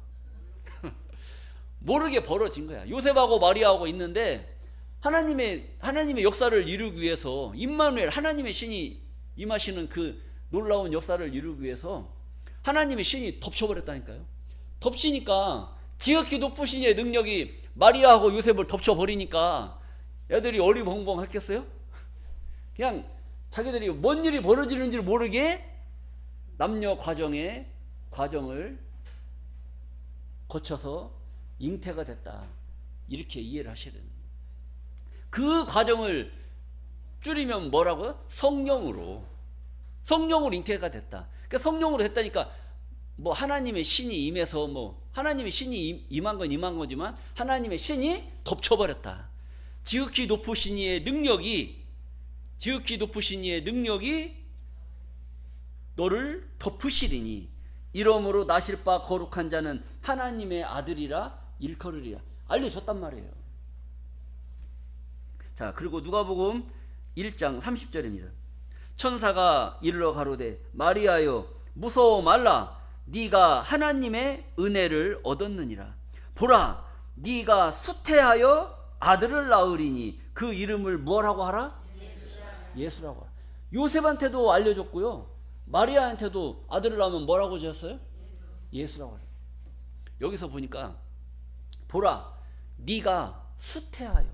모르게 벌어진 거야. 요셉하고 마리아하고 있는데 하나님의 역사를 이루기 위해서, 임마누엘 하나님의 신이 임하시는 그 놀라운 역사를 이루기 위해서 하나님의 신이 덮쳐버렸다니까요. 덮치니까 지극히 높으신 이의 능력이 마리아하고 요셉을 덮쳐버리니까 애들이 어리벙벙 했겠어요? 그냥 자기들이 뭔 일이 벌어지는지 모르게 남녀 과정을 거쳐서 잉태가 됐다, 이렇게 이해를 하셔야 됩니다. 그 과정을 줄이면 뭐라고요? 성령으로 잉태가 됐다. 그러니까 성령으로 됐다니까 뭐 하나님의 신이 임해서 하나님의 신이 임한 건 임한 거지만 하나님의 신이 덮쳐버렸다. 지극히 높으신 이의 능력이 너를 덮으시리니 이러므로 나실 바 거룩한 자는 하나님의 아들이라 일컬으리라. 알려줬단 말이에요. 자, 그리고 누가복음 1장 30절입니다. 천사가 이르러 가로되 마리아여 무서워 말라. 네가 하나님의 은혜를 얻었느니라. 보라, 네가 수태하여 아들을 낳으리니 그 이름을 뭐라고 하라? 예수라고 하라. 요셉한테도 알려줬고요, 마리아한테도 아들을 낳으면 뭐라고 지었어요? 예수라고 하라. 여기서 보니까 보라, 네가 수태하여.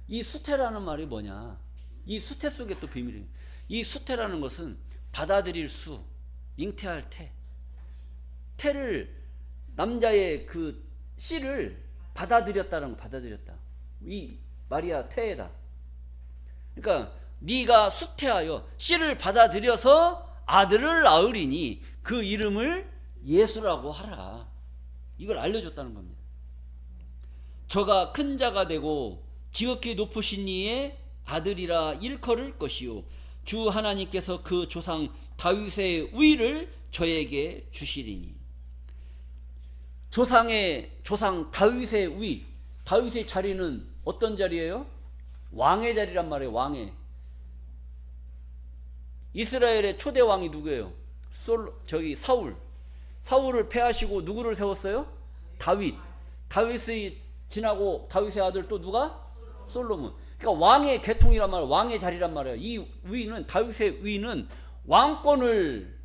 이 수태라는 말이 뭐냐? 이 수태 속에 또 비밀이, 이 수태라는 것은 받아들일 수, 잉태할 태를, 남자의 그 씨를 받아들였다는 거, 받아들였다. 이 마리아 태에다. 그러니까 네가 수태하여 씨를 받아들여서 아들을 낳으리니 그 이름을 예수라고 하라. 이걸 알려줬다는 겁니다. 저가 큰 자가 되고 지극히 높으신 이의 아들이라 일컬을 것이요 주 하나님께서 그 조상 다윗의 우위를 저에게 주시리니. 조상 다윗의 우위, 다윗의 자리는 어떤 자리예요? 왕의 자리란 말이에요. 왕의. 이스라엘의 초대 왕이 누구예요? 사울을 패하시고 누구를 세웠어요? 다윗이 지나고 다윗의 아들 또 누가? 솔로몬. 그러니까 왕의 계통이란 말이에요. 왕의 자리란 말이에요. 이 위는, 다윗의 위는 왕권을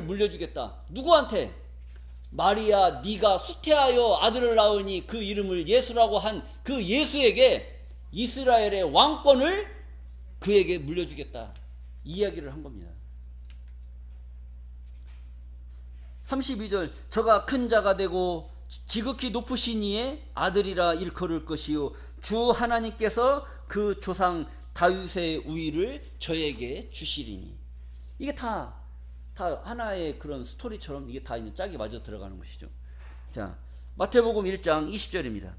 물려주겠다. 누구한테? 마리아 네가 수태하여 아들을 낳으니 그 이름을 예수라고 한 그 예수에게 이스라엘의 왕권을 그에게 물려주겠다, 이 이야기를 한 겁니다. 32절 저가 큰 자가 되고 지극히 높으신 이의 아들이라 일컬을 것이요 주 하나님께서 그 조상 다윗의 우위를 저에게 주시리니. 이게 다 하나의 그런 스토리처럼 이게 다 있는 짝이 맞아 들어가는 것이죠. 자, 마태복음 1장 20절입니다.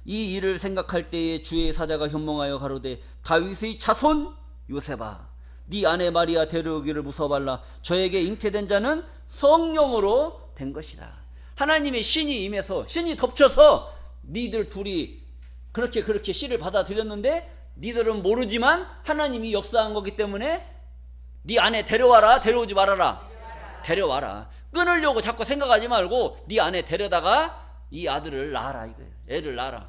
이 일을 생각할 때에 주의 사자가 현몽하여 가로되 다윗의 자손 요셉아 네 아내 마리아 데려오기를 무서워하라. 저에게 잉태된 자는 성령으로 된 것이다. 하나님의 신이 임해서 신이 덮쳐서 니들 둘이 그렇게 씨를 받아들였는데 니들은 모르지만 하나님이 역사한 거기 때문에 네 아내 데려와라. 데려오지 말아라. 데려와라. 끊으려고 자꾸 생각하지 말고 네 아내 데려다가 이 아들을 낳아라 이거예요. 애를 낳아라.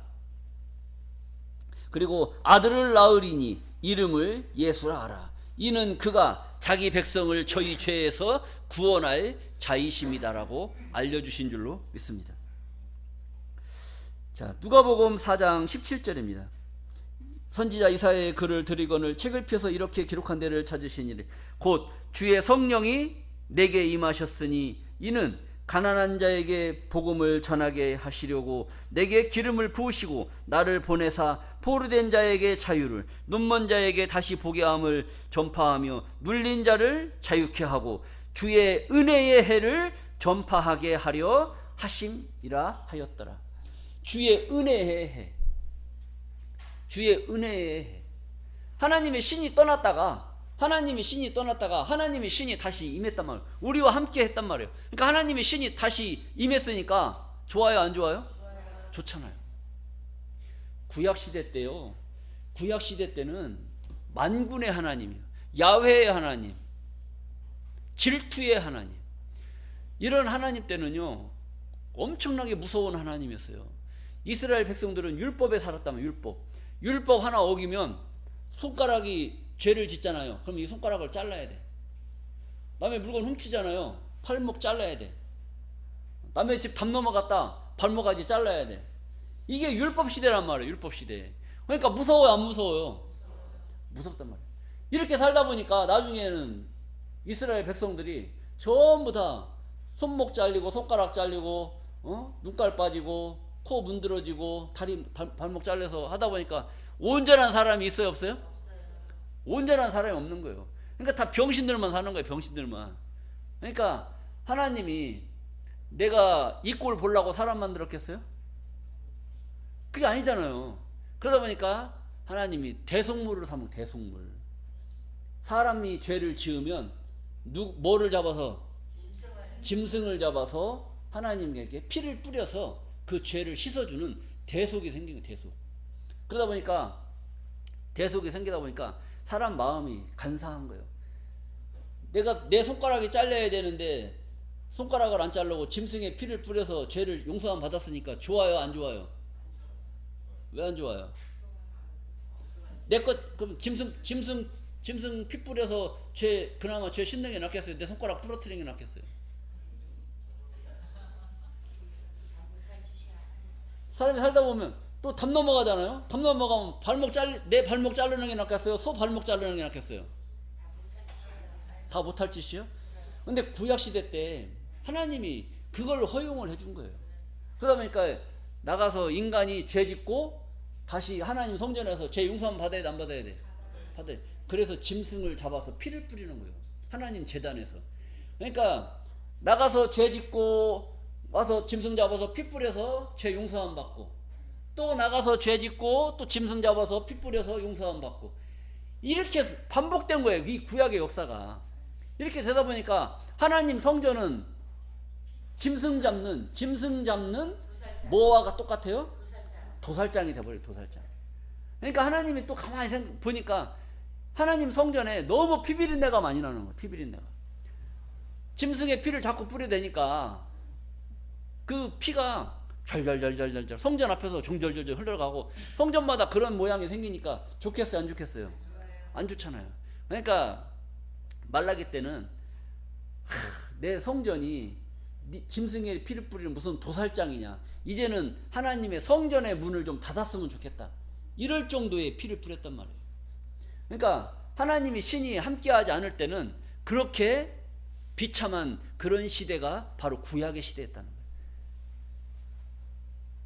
그리고 아들을 낳으리니 이름을 예수라 하라. 이는 그가 자기 백성을 저희 죄에서 구원할 자이심이다라고 알려주신 줄로 믿습니다. 자, 누가복음 4장 17절입니다. 선지자 이사야의 글을 드리거늘 책을 펴서 이렇게 기록한 데를 찾으시니리 곧 주의 성령이 내게 임하셨으니 이는 가난한 자에게 복음을 전하게 하시려고 내게 기름을 부으시고 나를 보내사 포로된 자에게 자유를 눈먼 자에게 다시 보게 함을 전파하며 눌린 자를 자유케 하고 주의 은혜의 해를 전파하게 하려 하심이라 하였더라. 주의 은혜의 해. 주의 은혜의 해. 하나님의 신이 떠났다가 하나님의 신이 다시 임했단 말이에요. 우리와 함께 했단 말이에요. 그러니까 하나님의 신이 다시 임했으니까 좋아요, 안 좋아요? 좋잖아요. 구약시대 때요. 구약시대 때는 만군의 하나님이에요. 야훼의 하나님, 질투의 하나님. 이런 하나님 때는요 엄청나게 무서운 하나님이었어요. 이스라엘 백성들은 율법에 살았다면 율법 하나 어기면 손가락이 죄를 짓잖아요. 그럼 이 손가락을 잘라야 돼. 남의 물건 훔치잖아요. 팔목 잘라야 돼. 남의 집 담 넘어갔다 발목까지 잘라야 돼. 이게 율법 시대란 말이에요. 율법 시대. 그러니까 무서워요, 안 무서워요? 무섭단 말이에요. 이렇게 살다 보니까 나중에는 이스라엘 백성들이 전부 다 손목 잘리고 손가락 잘리고 눈깔 빠지고 코 문드러지고 발목 잘려서 하다 보니까 온전한 사람이 있어요, 없어요? 온전한 사람이 없는 거예요. 그러니까 다 병신들만 사는 거예요. 병신들만. 그러니까 하나님이 내가 이 꼴 보려고 사람 만들었겠어요? 그게 아니잖아요. 그러다 보니까 하나님이 대속물을 삼은 대속물. 사람이 죄를 지으면 뭐를 잡아서? 짐승을 잡아서 하나님에게 피를 뿌려서 그 죄를 씻어주는 대속이 생긴 거예요. 대속. 그러다 보니까 대속이 생기다 보니까 사람 마음이 간사한 거예요. 내가 내 손가락이 잘려야 되는데 손가락을 안 자르고 짐승의 피를 뿌려서 죄를 용서함 받았으니까 좋아요, 안 좋아요? 왜 안 좋아요? 내 것 그럼 짐승 피 뿌려서 그나마 죄 씻는 게 낫겠어요? 내 손가락 부러뜨리는 게 낫겠어요? 사람이 살다 보면 또 담 넘어가잖아요. 담 넘어가면 내 발목 자르는 게 낫겠어요? 소 발목 자르는 게 낫겠어요? 다 못할 짓이요? 근데 구약시대 때 하나님이 그걸 허용을 해준 거예요. 그러다 보니까 나가서 인간이 죄 짓고 다시 하나님 성전에서 죄 용서함 받아야 돼, 안 받아야 돼? 받아야 돼. 그래서 짐승을 잡아서 피를 뿌리는 거예요. 하나님 제단에서. 그러니까 나가서 죄 짓고 와서 짐승 잡아서 피 뿌려서 죄 용서함 받고 또 나가서 죄 짓고 또 짐승 잡아서 피 뿌려서 용서함 받고 이렇게 반복된 거예요. 이 구약의 역사가. 이렇게 되다 보니까 하나님 성전은 짐승 잡는 뭐와가 똑같아요? 도살장이 돼버려요. 도살장. 그러니까 하나님이 또 가만히 보니까 하나님 성전에 너무 피비린내가 많이 나는 거예요. 피비린내가. 짐승의 피를 자꾸 뿌려대니까 그 피가 잘잘잘잘잘 성전 앞에서 종절절절 흘러가고 성전마다 그런 모양이 생기니까 좋겠어요, 안 좋겠어요? 안 좋잖아요. 그러니까 말라기 때는 내 성전이 짐승의 피를 뿌리는 무슨 도살장이냐, 이제는 하나님의 성전의 문을 좀 닫았으면 좋겠다, 이럴 정도의 피를 뿌렸단 말이에요. 그러니까 하나님이 신이 함께하지 않을 때는 그렇게 비참한 그 그런 시대가 바로 구약의 시대였다는 거예요.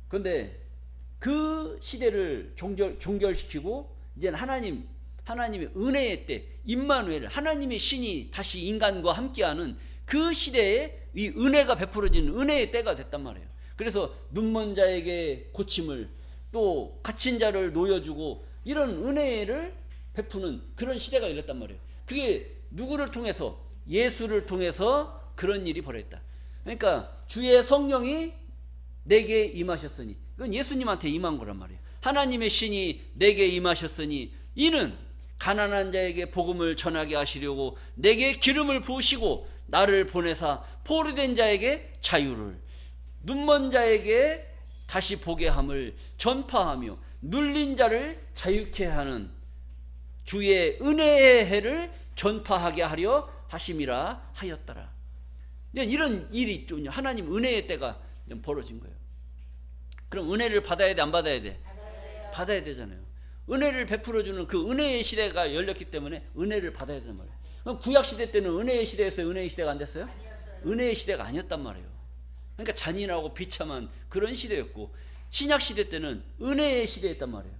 그런데 그 시대를 종결시키고 이제는 하나님의 은혜의 때, 임마누엘, 하나님의 신이 다시 인간과 함께하는 그 시대에 이 은혜가 베풀어지는 은혜의 때가 됐단 말이에요. 그래서 눈먼 자에게 고침을, 또 갇힌 자를 놓여주고, 이런 은혜를 베푸는 그런 시대가 열렸단 말이에요. 그게 누구를 통해서? 예수를 통해서 그런 일이 벌어졌다. 그러니까 주의 성령이 내게 임하셨으니, 이건 예수님한테 임한 거란 말이에요. 하나님의 신이 내게 임하셨으니 이는 가난한 자에게 복음을 전하게 하시려고 내게 기름을 부으시고 나를 보내사 포로된 자에게 자유를, 눈먼 자에게 다시 보게 함을 전파하며 눌린 자를 자유케 하는 주의 은혜의 해를 전파하게 하려 하심이라 하였더라. 이런 일이 좀 하나님 은혜의 때가 좀 벌어진 거예요. 그럼 은혜를 받아야 돼, 안 받아야 돼? 받아야 되잖아요. 은혜를 베풀어주는 그 은혜의 시대가 열렸기 때문에 은혜를 받아야 되는 말이에요. 그럼 구약 시대 때는 은혜의 시대였어요? 은혜의 시대가 안 됐어요? 아니었어요. 은혜의 시대가 아니었단 말이에요. 그러니까 잔인하고 비참한 그런 시대였고, 신약 시대 때는 은혜의 시대였단 말이에요.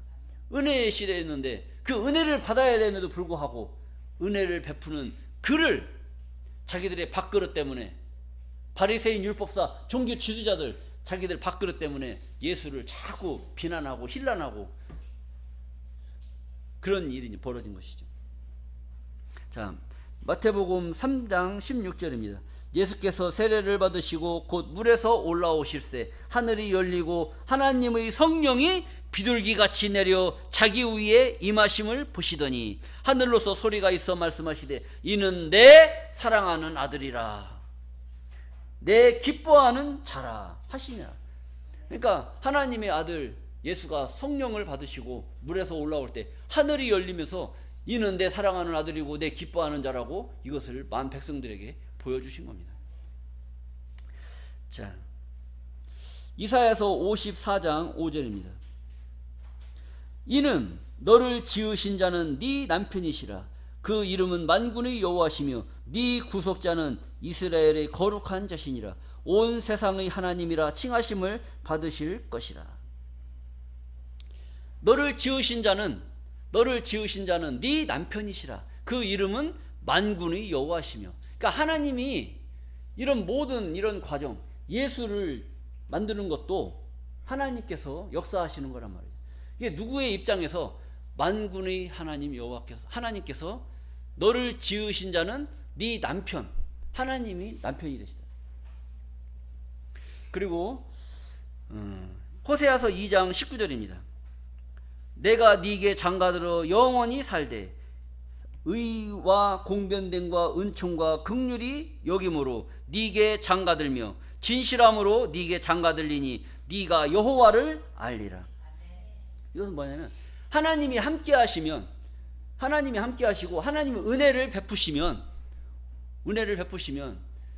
은혜의 시대였는데 그 은혜를 받아야 됨에도 불구하고 은혜를 베푸는 그를 자기들의 밥그릇 때문에, 바리새인 율법사 종교 지도자들 자기들 밥그릇 때문에 예수를 자꾸 비난하고 힐난하고 그런 일이 벌어진 것이죠. 자, 마태복음 3장 16절입니다. 예수께서 세례를 받으시고 곧 물에서 올라오실새 하늘이 열리고 하나님의 성령이 비둘기같이 내려 자기 위에 임하심을 보시더니 하늘로서 소리가 있어 말씀하시되 이는 내 사랑하는 아들이라, 내 기뻐하는 자라 하시니라. 그러니까 하나님의 아들 예수가 성령을 받으시고 물에서 올라올 때 하늘이 열리면서 이는 내 사랑하는 아들이고 내 기뻐하는 자라고 이것을 만 백성들에게 보여주신 겁니다. 자, 이사야서 54장 5절입니다. 이는 너를 지으신 자는 네 남편이시라. 그 이름은 만군의 여호와시며 네 구속자는 이스라엘의 거룩한 자신이라. 온 세상의 하나님이라 칭하심을 받으실 것이라. 너를 지으신 자는 네 남편이시라. 그 이름은 만군의 여호와시며. 그러니까 하나님이 이런 모든 이런 과정, 예수를 만드는 것도 하나님께서 역사하시는 거란 말이에요. 이게 누구의 입장에서? 만군의 하나님 여호와께서, 하나님께서 너를 지으신 자는 네 남편, 하나님이 남편이 되시다. 그리고 호세아서 2장 19절입니다. 내가 네게 장가들어 영원히 살되 의와 공변됨과 은총과 긍휼이 여김으로 네게 장가들며 진실함으로 네게 장가들리니 네가 여호와를 알리라. 이것은 뭐냐면 하나님이 함께 하시면, 하나님이 함께 하시고 하나님의 은혜를 베푸시면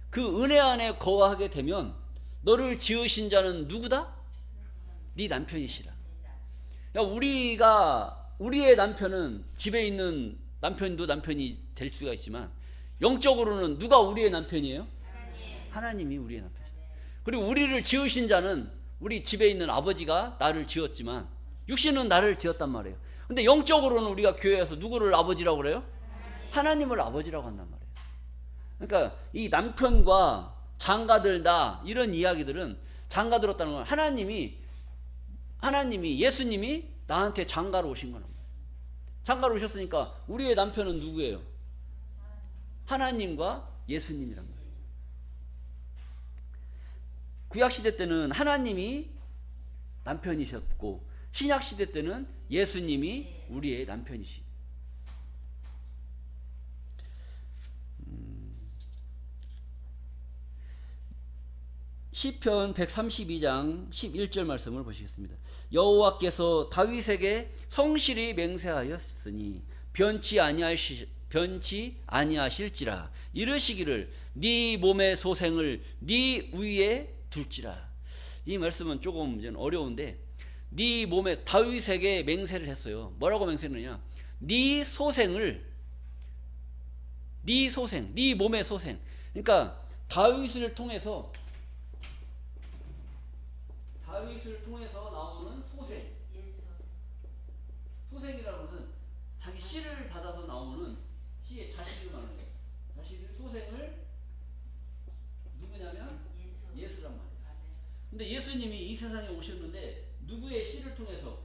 그 은혜 안에 거하게 되면 너를 지으신 자는 누구다? 네 남편이시라. 그러니까 우리의 남편은 집에 있는 남편도 남편이 될 수가 있지만 영적으로는 누가 우리의 남편이에요? 하나님이 우리의 남편이다. 그리고 우리를 지으신 자는 우리 집에 있는 아버지가 나를 지었지만 육신은 나를 지었단 말이에요. 근데 영적으로는 우리가 교회에서 누구를 아버지라고 그래요? 하나님을 아버지라고 한단 말이에요. 그러니까 이 남편과 장가들다 이런 이야기들은, 장가들었다는 건 하나님이 예수님이 나한테 장가로 오신 거란 말이에요. 장가로 오셨으니까 우리의 남편은 누구예요? 하나님과 예수님이란 말이에요. 구약시대 때는 하나님이 남편이셨고 신약시대 때는 예수님이 우리의 남편이시. 시편 132장 11절 말씀을 보시겠습니다. 여호와께서 다윗에게 성실히 맹세하였으니 변치 아니하실지라. 이르시기를 네 몸의 소생을 네 위에 둘지라. 이 말씀은 조금 어려운데, 네 몸에, 다윗에게 맹세를 했어요. 뭐라고 맹세했느냐? 네 소생, 네 몸의 소생. 그러니까 다윗을 통해서 나오는 소생. 소생이라는 것은 자기 씨를 받아서 나오는 씨의 자식을 말하는 거예요. 자식의 소생을 누구냐면 예수란 말이에요. 근데 예수님이 이 세상에 오셨는데 누구의 씨를 통해서?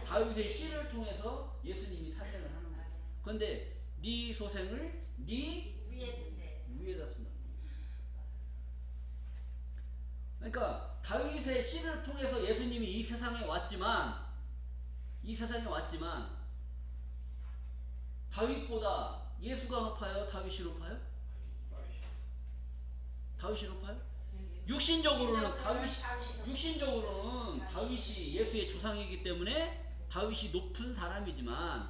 다윗의 씨를 통해서 예수님이 탄생을 하는 거예요. 그런데 네 소생을 네 위에다 쓴다. 그러니까 다윗의 씨를 통해서 예수님이 이 세상에 왔지만 다윗보다 예수가 높아요? 다윗이 높아요? 다윗이 높아요? 육신적으로는 다윗이 예수의 조상이기 때문에 다윗이 높은 사람이지만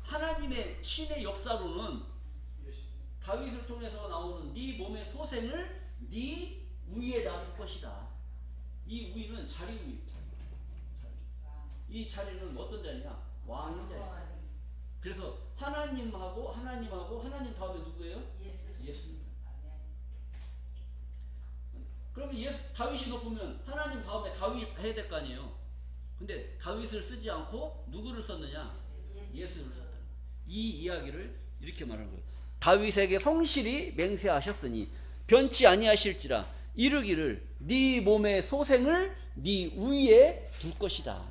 하나님의 신의 역사로는 다윗을 통해서 나오는 네 몸의 소생을 네 위에다 둘 것이다. 이 위는 자리 위. 이 자리는 어떤 자리냐? 왕의 자리. 그래서 하나님하고 하나님 다음에 누구예요? 예수님. 그러면 다윗이 높으면 하나님 다음에 다윗 해야 될 거 아니에요. 근데 다윗을 쓰지 않고 누구를 썼느냐? 예수를 썼다. 이 이야기를 이렇게 말하는 거예요. 다윗에게 성실히 맹세하셨으니 변치 아니하실지라 이르기를 네 몸의 소생을 네 위에 둘 것이다.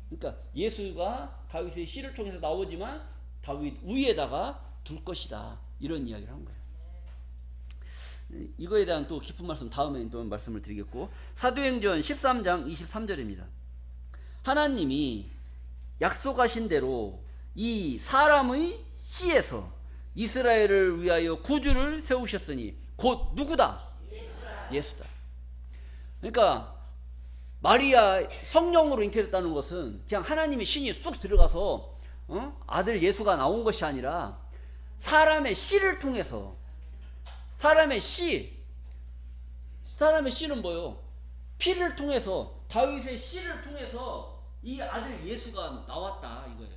그러니까 예수가 다윗의 씨를 통해서 나오지만 다윗 위에다가 둘 것이다. 이런 이야기를 한 거예요. 이거에 대한 또 깊은 말씀 다음에 또 말씀을 드리겠고, 사도행전 13장 23절입니다. 하나님이 약속하신 대로 이 사람의 씨에서 이스라엘을 위하여 구주를 세우셨으니 곧 누구다? 예수다. 그러니까 마리아 성령으로 잉태됐다는 것은 그냥 하나님의 신이 쑥 들어가서 아들 예수가 나온 것이 아니라 사람의 씨를 통해서, 사람의 씨는 뭐요? 피를 통해서, 다윗의 씨를 통해서 이 아들 예수가 나왔다 이거예요.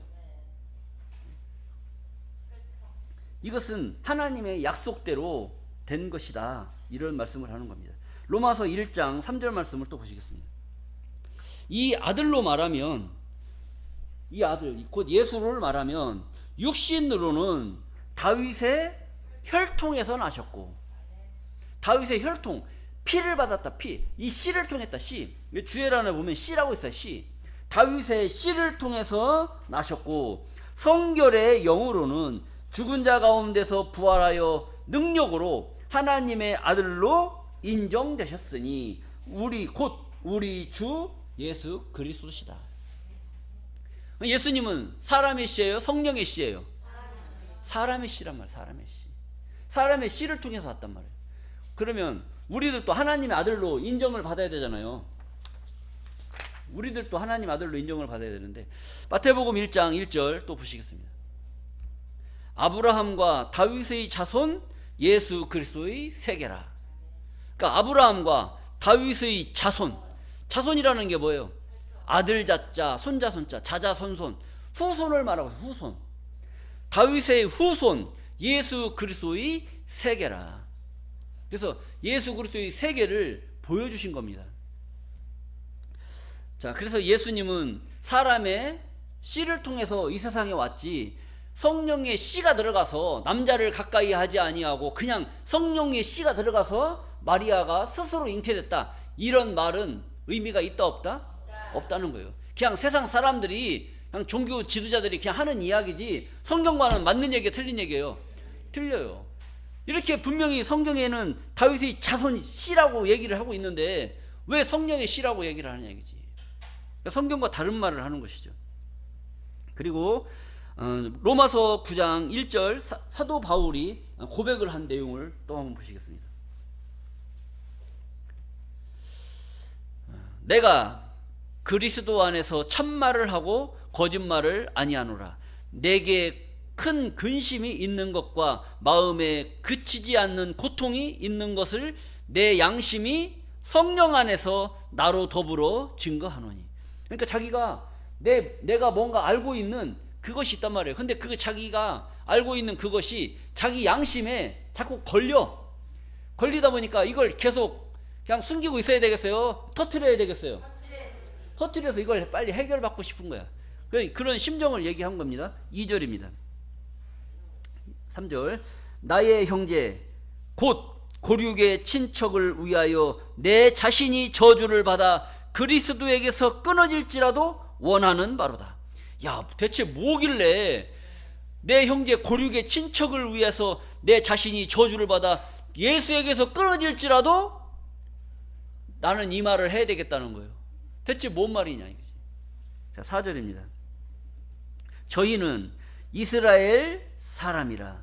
이것은 하나님의 약속대로 된 것이다, 이런 말씀을 하는 겁니다. 로마서 1장 3절 말씀을 또 보시겠습니다. 이 아들로 말하면, 이 아들 곧 예수를 말하면 육신으로는 다윗의 혈통에서 나셨고, 다윗의 혈통, 피를 받았다. 이 씨를 통했다. 씨, 주애란에 보면 씨라고 있어요. 씨, 다윗의 씨를 통해서 나셨고, 성결의 영으로는 죽은 자 가운데서 부활하여 능력으로 하나님의 아들로 인정되셨으니 우리 주 예수 그리스도시다. 예수님은 사람의 씨예요? 성령의 씨예요? 사람의 씨란 말이에요. 사람의 씨를 통해서 왔단 말이에요. 그러면 우리들도 하나님의 아들로 인정을 받아야 되잖아요. 우리들도 하나님 아들로 인정을 받아야 되는데, 마태복음 1장 1절 또 보시겠습니다. 아브라함과 다윗의 자손 예수 그리스도의 세계라. 그러니까 아브라함과 다윗의 자손이라는 게 뭐예요? 아들 자자, 손자 손자, 자자 손손, 후손을 말하고 있어요. 후손. 다윗의 후손 예수 그리스도의 세계라. 그래서 예수 그리스도의 세계를 보여주신 겁니다. 자, 그래서 예수님은 사람의 씨를 통해서 이 세상에 왔지, 성령의 씨가 들어가서 남자를 가까이 하지 아니하고 그냥 성령의 씨가 들어가서 마리아가 스스로 잉태됐다, 이런 말은 의미가 있다 없다? 없다는 거예요. 그냥 세상 사람들이, 그냥 종교 지도자들이 그냥 하는 이야기지 성경과는 맞는 얘기가 틀린 얘기예요. 틀려요. 이렇게 분명히 성경에는 다윗의 자손 씨라고 얘기를 하고 있는데 왜 성령의 씨라고 얘기를 하는 얘기지? 그러니까 성경과 다른 말을 하는 것이죠. 그리고 로마서 9장 1절 사도 바울이 고백을 한 내용을 또 한번 보시겠습니다. 내가 그리스도 안에서 참말을 하고 거짓말을 아니하노라. 내게 큰 근심이 있는 것과 마음에 그치지 않는 고통이 있는 것을 내 양심이 성령 안에서 나로 더불어 증거하노니. 그러니까 자기가 내가 뭔가 알고 있는 그것이 있단 말이에요. 근데 그 자기가 알고 있는 그것이 자기 양심에 자꾸 걸려. 걸리다 보니까 이걸 계속 그냥 숨기고 있어야 되겠어요? 터트려야 되겠어요? 터트려서 이걸 빨리 해결받고 싶은 거야. 그런 심정을 얘기한 겁니다. 2절입니다. 3절. 나의 형제 곧 고륙의 친척을 위하여 내 자신이 저주를 받아 그리스도에게서 끊어질지라도 원하는 바로다. 야, 대체 뭐길래 내 형제 고륙의 친척을 위해서 내 자신이 저주를 받아 예수에게서 끊어질지라도 나는 이 말을 해야 되겠다는 거예요. 대체 뭔 말이냐 이거지. 자, 4절입니다. 저희는 이스라엘 사람이라.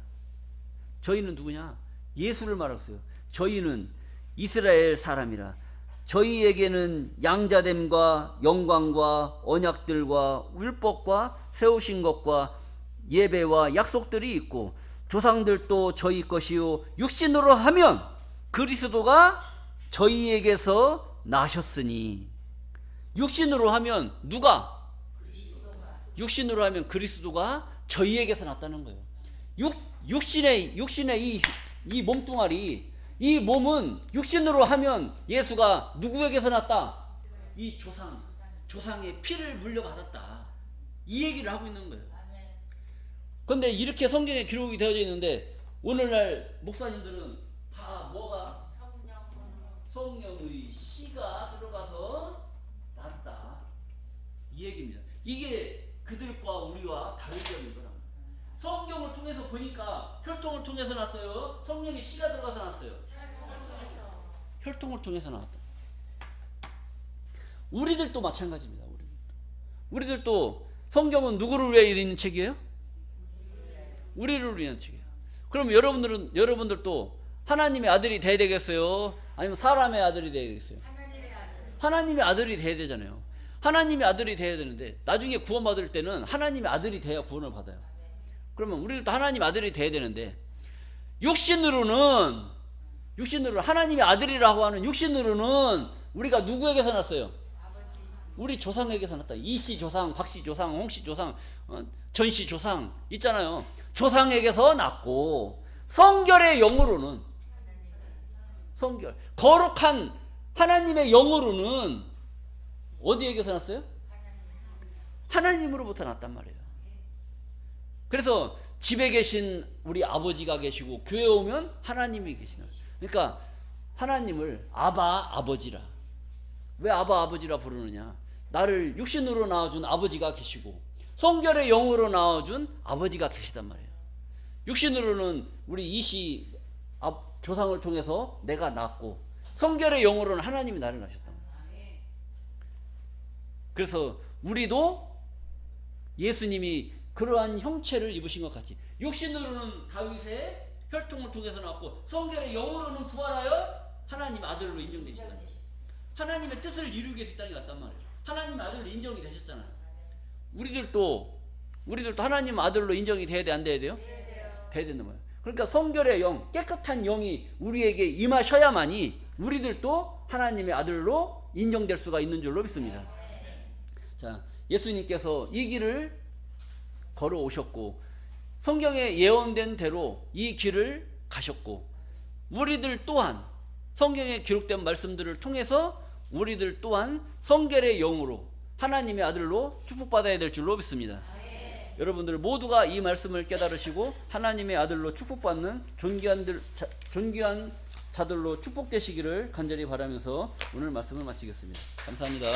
저희는 누구냐? 예수를 말했어요. 저희는 이스라엘 사람이라. 저희에게는 양자됨과 영광과 언약들과 율법과 세우신 것과 예배와 약속들이 있고 조상들도 저희 것이요 육신으로 하면 그리스도가 저희에게서 나셨으니. 육신으로 하면 누가? 육신으로 하면 그리스도가 저희에게서 났다는 거예요. 육신의 이 몸뚱아리, 이 몸은 육신으로 하면 예수가 누구에게서 났다? 이 조상의 피를 물려받았다. 이 얘기를 하고 있는 거예요. 그런데 이렇게 성경에 기록이 되어져 있는데 오늘날 목사님들은 다 뭐가? 성령의 씨가 들어가서 났다. 이 얘기입니다. 이게 그들과 우리와 다른 점인 거라. 성경을 통해서 보니까 혈통을 통해서 났어요? 성령의 씨가 들어가서 났어요? 혈통을 통해서 나왔다. 우리들도 마찬가지입니다. 우리들도 성경은 누구를 위해 있는 책이에요? 우리를 위한 책이에요. 그럼 여러분들도 하나님의 아들이 돼야 되겠어요? 아니면 사람의 아들이 돼야 되겠어요? 하나님의 아들이 돼야 되잖아요. 하나님의 아들이 돼야 되는데 나중에 구원받을 때는 하나님의 아들이 돼야 구원을 받아요. 그러면 우리도 하나님 아들이 돼야 되는데 육신으로는 하나님의 아들이라고 하는 육신으로는 우리가 누구에게서 났어요? 우리 조상에게서 났다. 이씨 조상, 박씨 조상, 홍씨 조상, 전씨 조상 있잖아요. 조상에게서 났고 성결의 영으로는 거룩한 하나님의 영으로는 어디에게서 났어요? 하나님으로부터 났단 말이에요. 그래서 집에 계신 우리 아버지가 계시고 교회 오면 하나님이 계시는. 그러니까 하나님을 아버지라. 왜 아버지라 부르느냐? 나를 육신으로 낳아준 아버지가 계시고 성결의 영으로 낳아준 아버지가 계시단 말이에요. 육신으로는 우리 이씨 조상을 통해서 내가 낳고 성결의 영으로는 하나님이 나를 낳으셨단 말이에요. 그래서 우리도 예수님이 그러한 형체를 입으신 것 같이 육신으로는 다윗의 혈통을 통해서 나왔고 성결의 영으로는 부활하여 하나님 아들로 인정되시다. 하나님의 뜻을 이루기 위해서 이 땅에 왔단 말이에요. 하나님 아들로 인정이 되셨잖아요. 우리들도 하나님 아들로 인정이 돼야 돼, 안 돼야 돼요? 돼야 된단 말이에요. 그러니까 성결의 영, 깨끗한 영이 우리에게 임하셔야만이 우리들도 하나님의 아들로 인정될 수가 있는 줄로 믿습니다. 자, 예수님께서 이 길을 걸어오셨고 성경에 예언된 대로 이 길을 가셨고 우리들 또한 성경에 기록된 말씀들을 통해서 우리들 또한 성결의 영으로 하나님의 아들로 축복받아야 될 줄로 믿습니다. 여러분들 모두가 이 말씀을 깨달으시고 하나님의 아들로 축복받는 존귀한 자들로 축복되시기를 간절히 바라면서 오늘 말씀을 마치겠습니다. 감사합니다.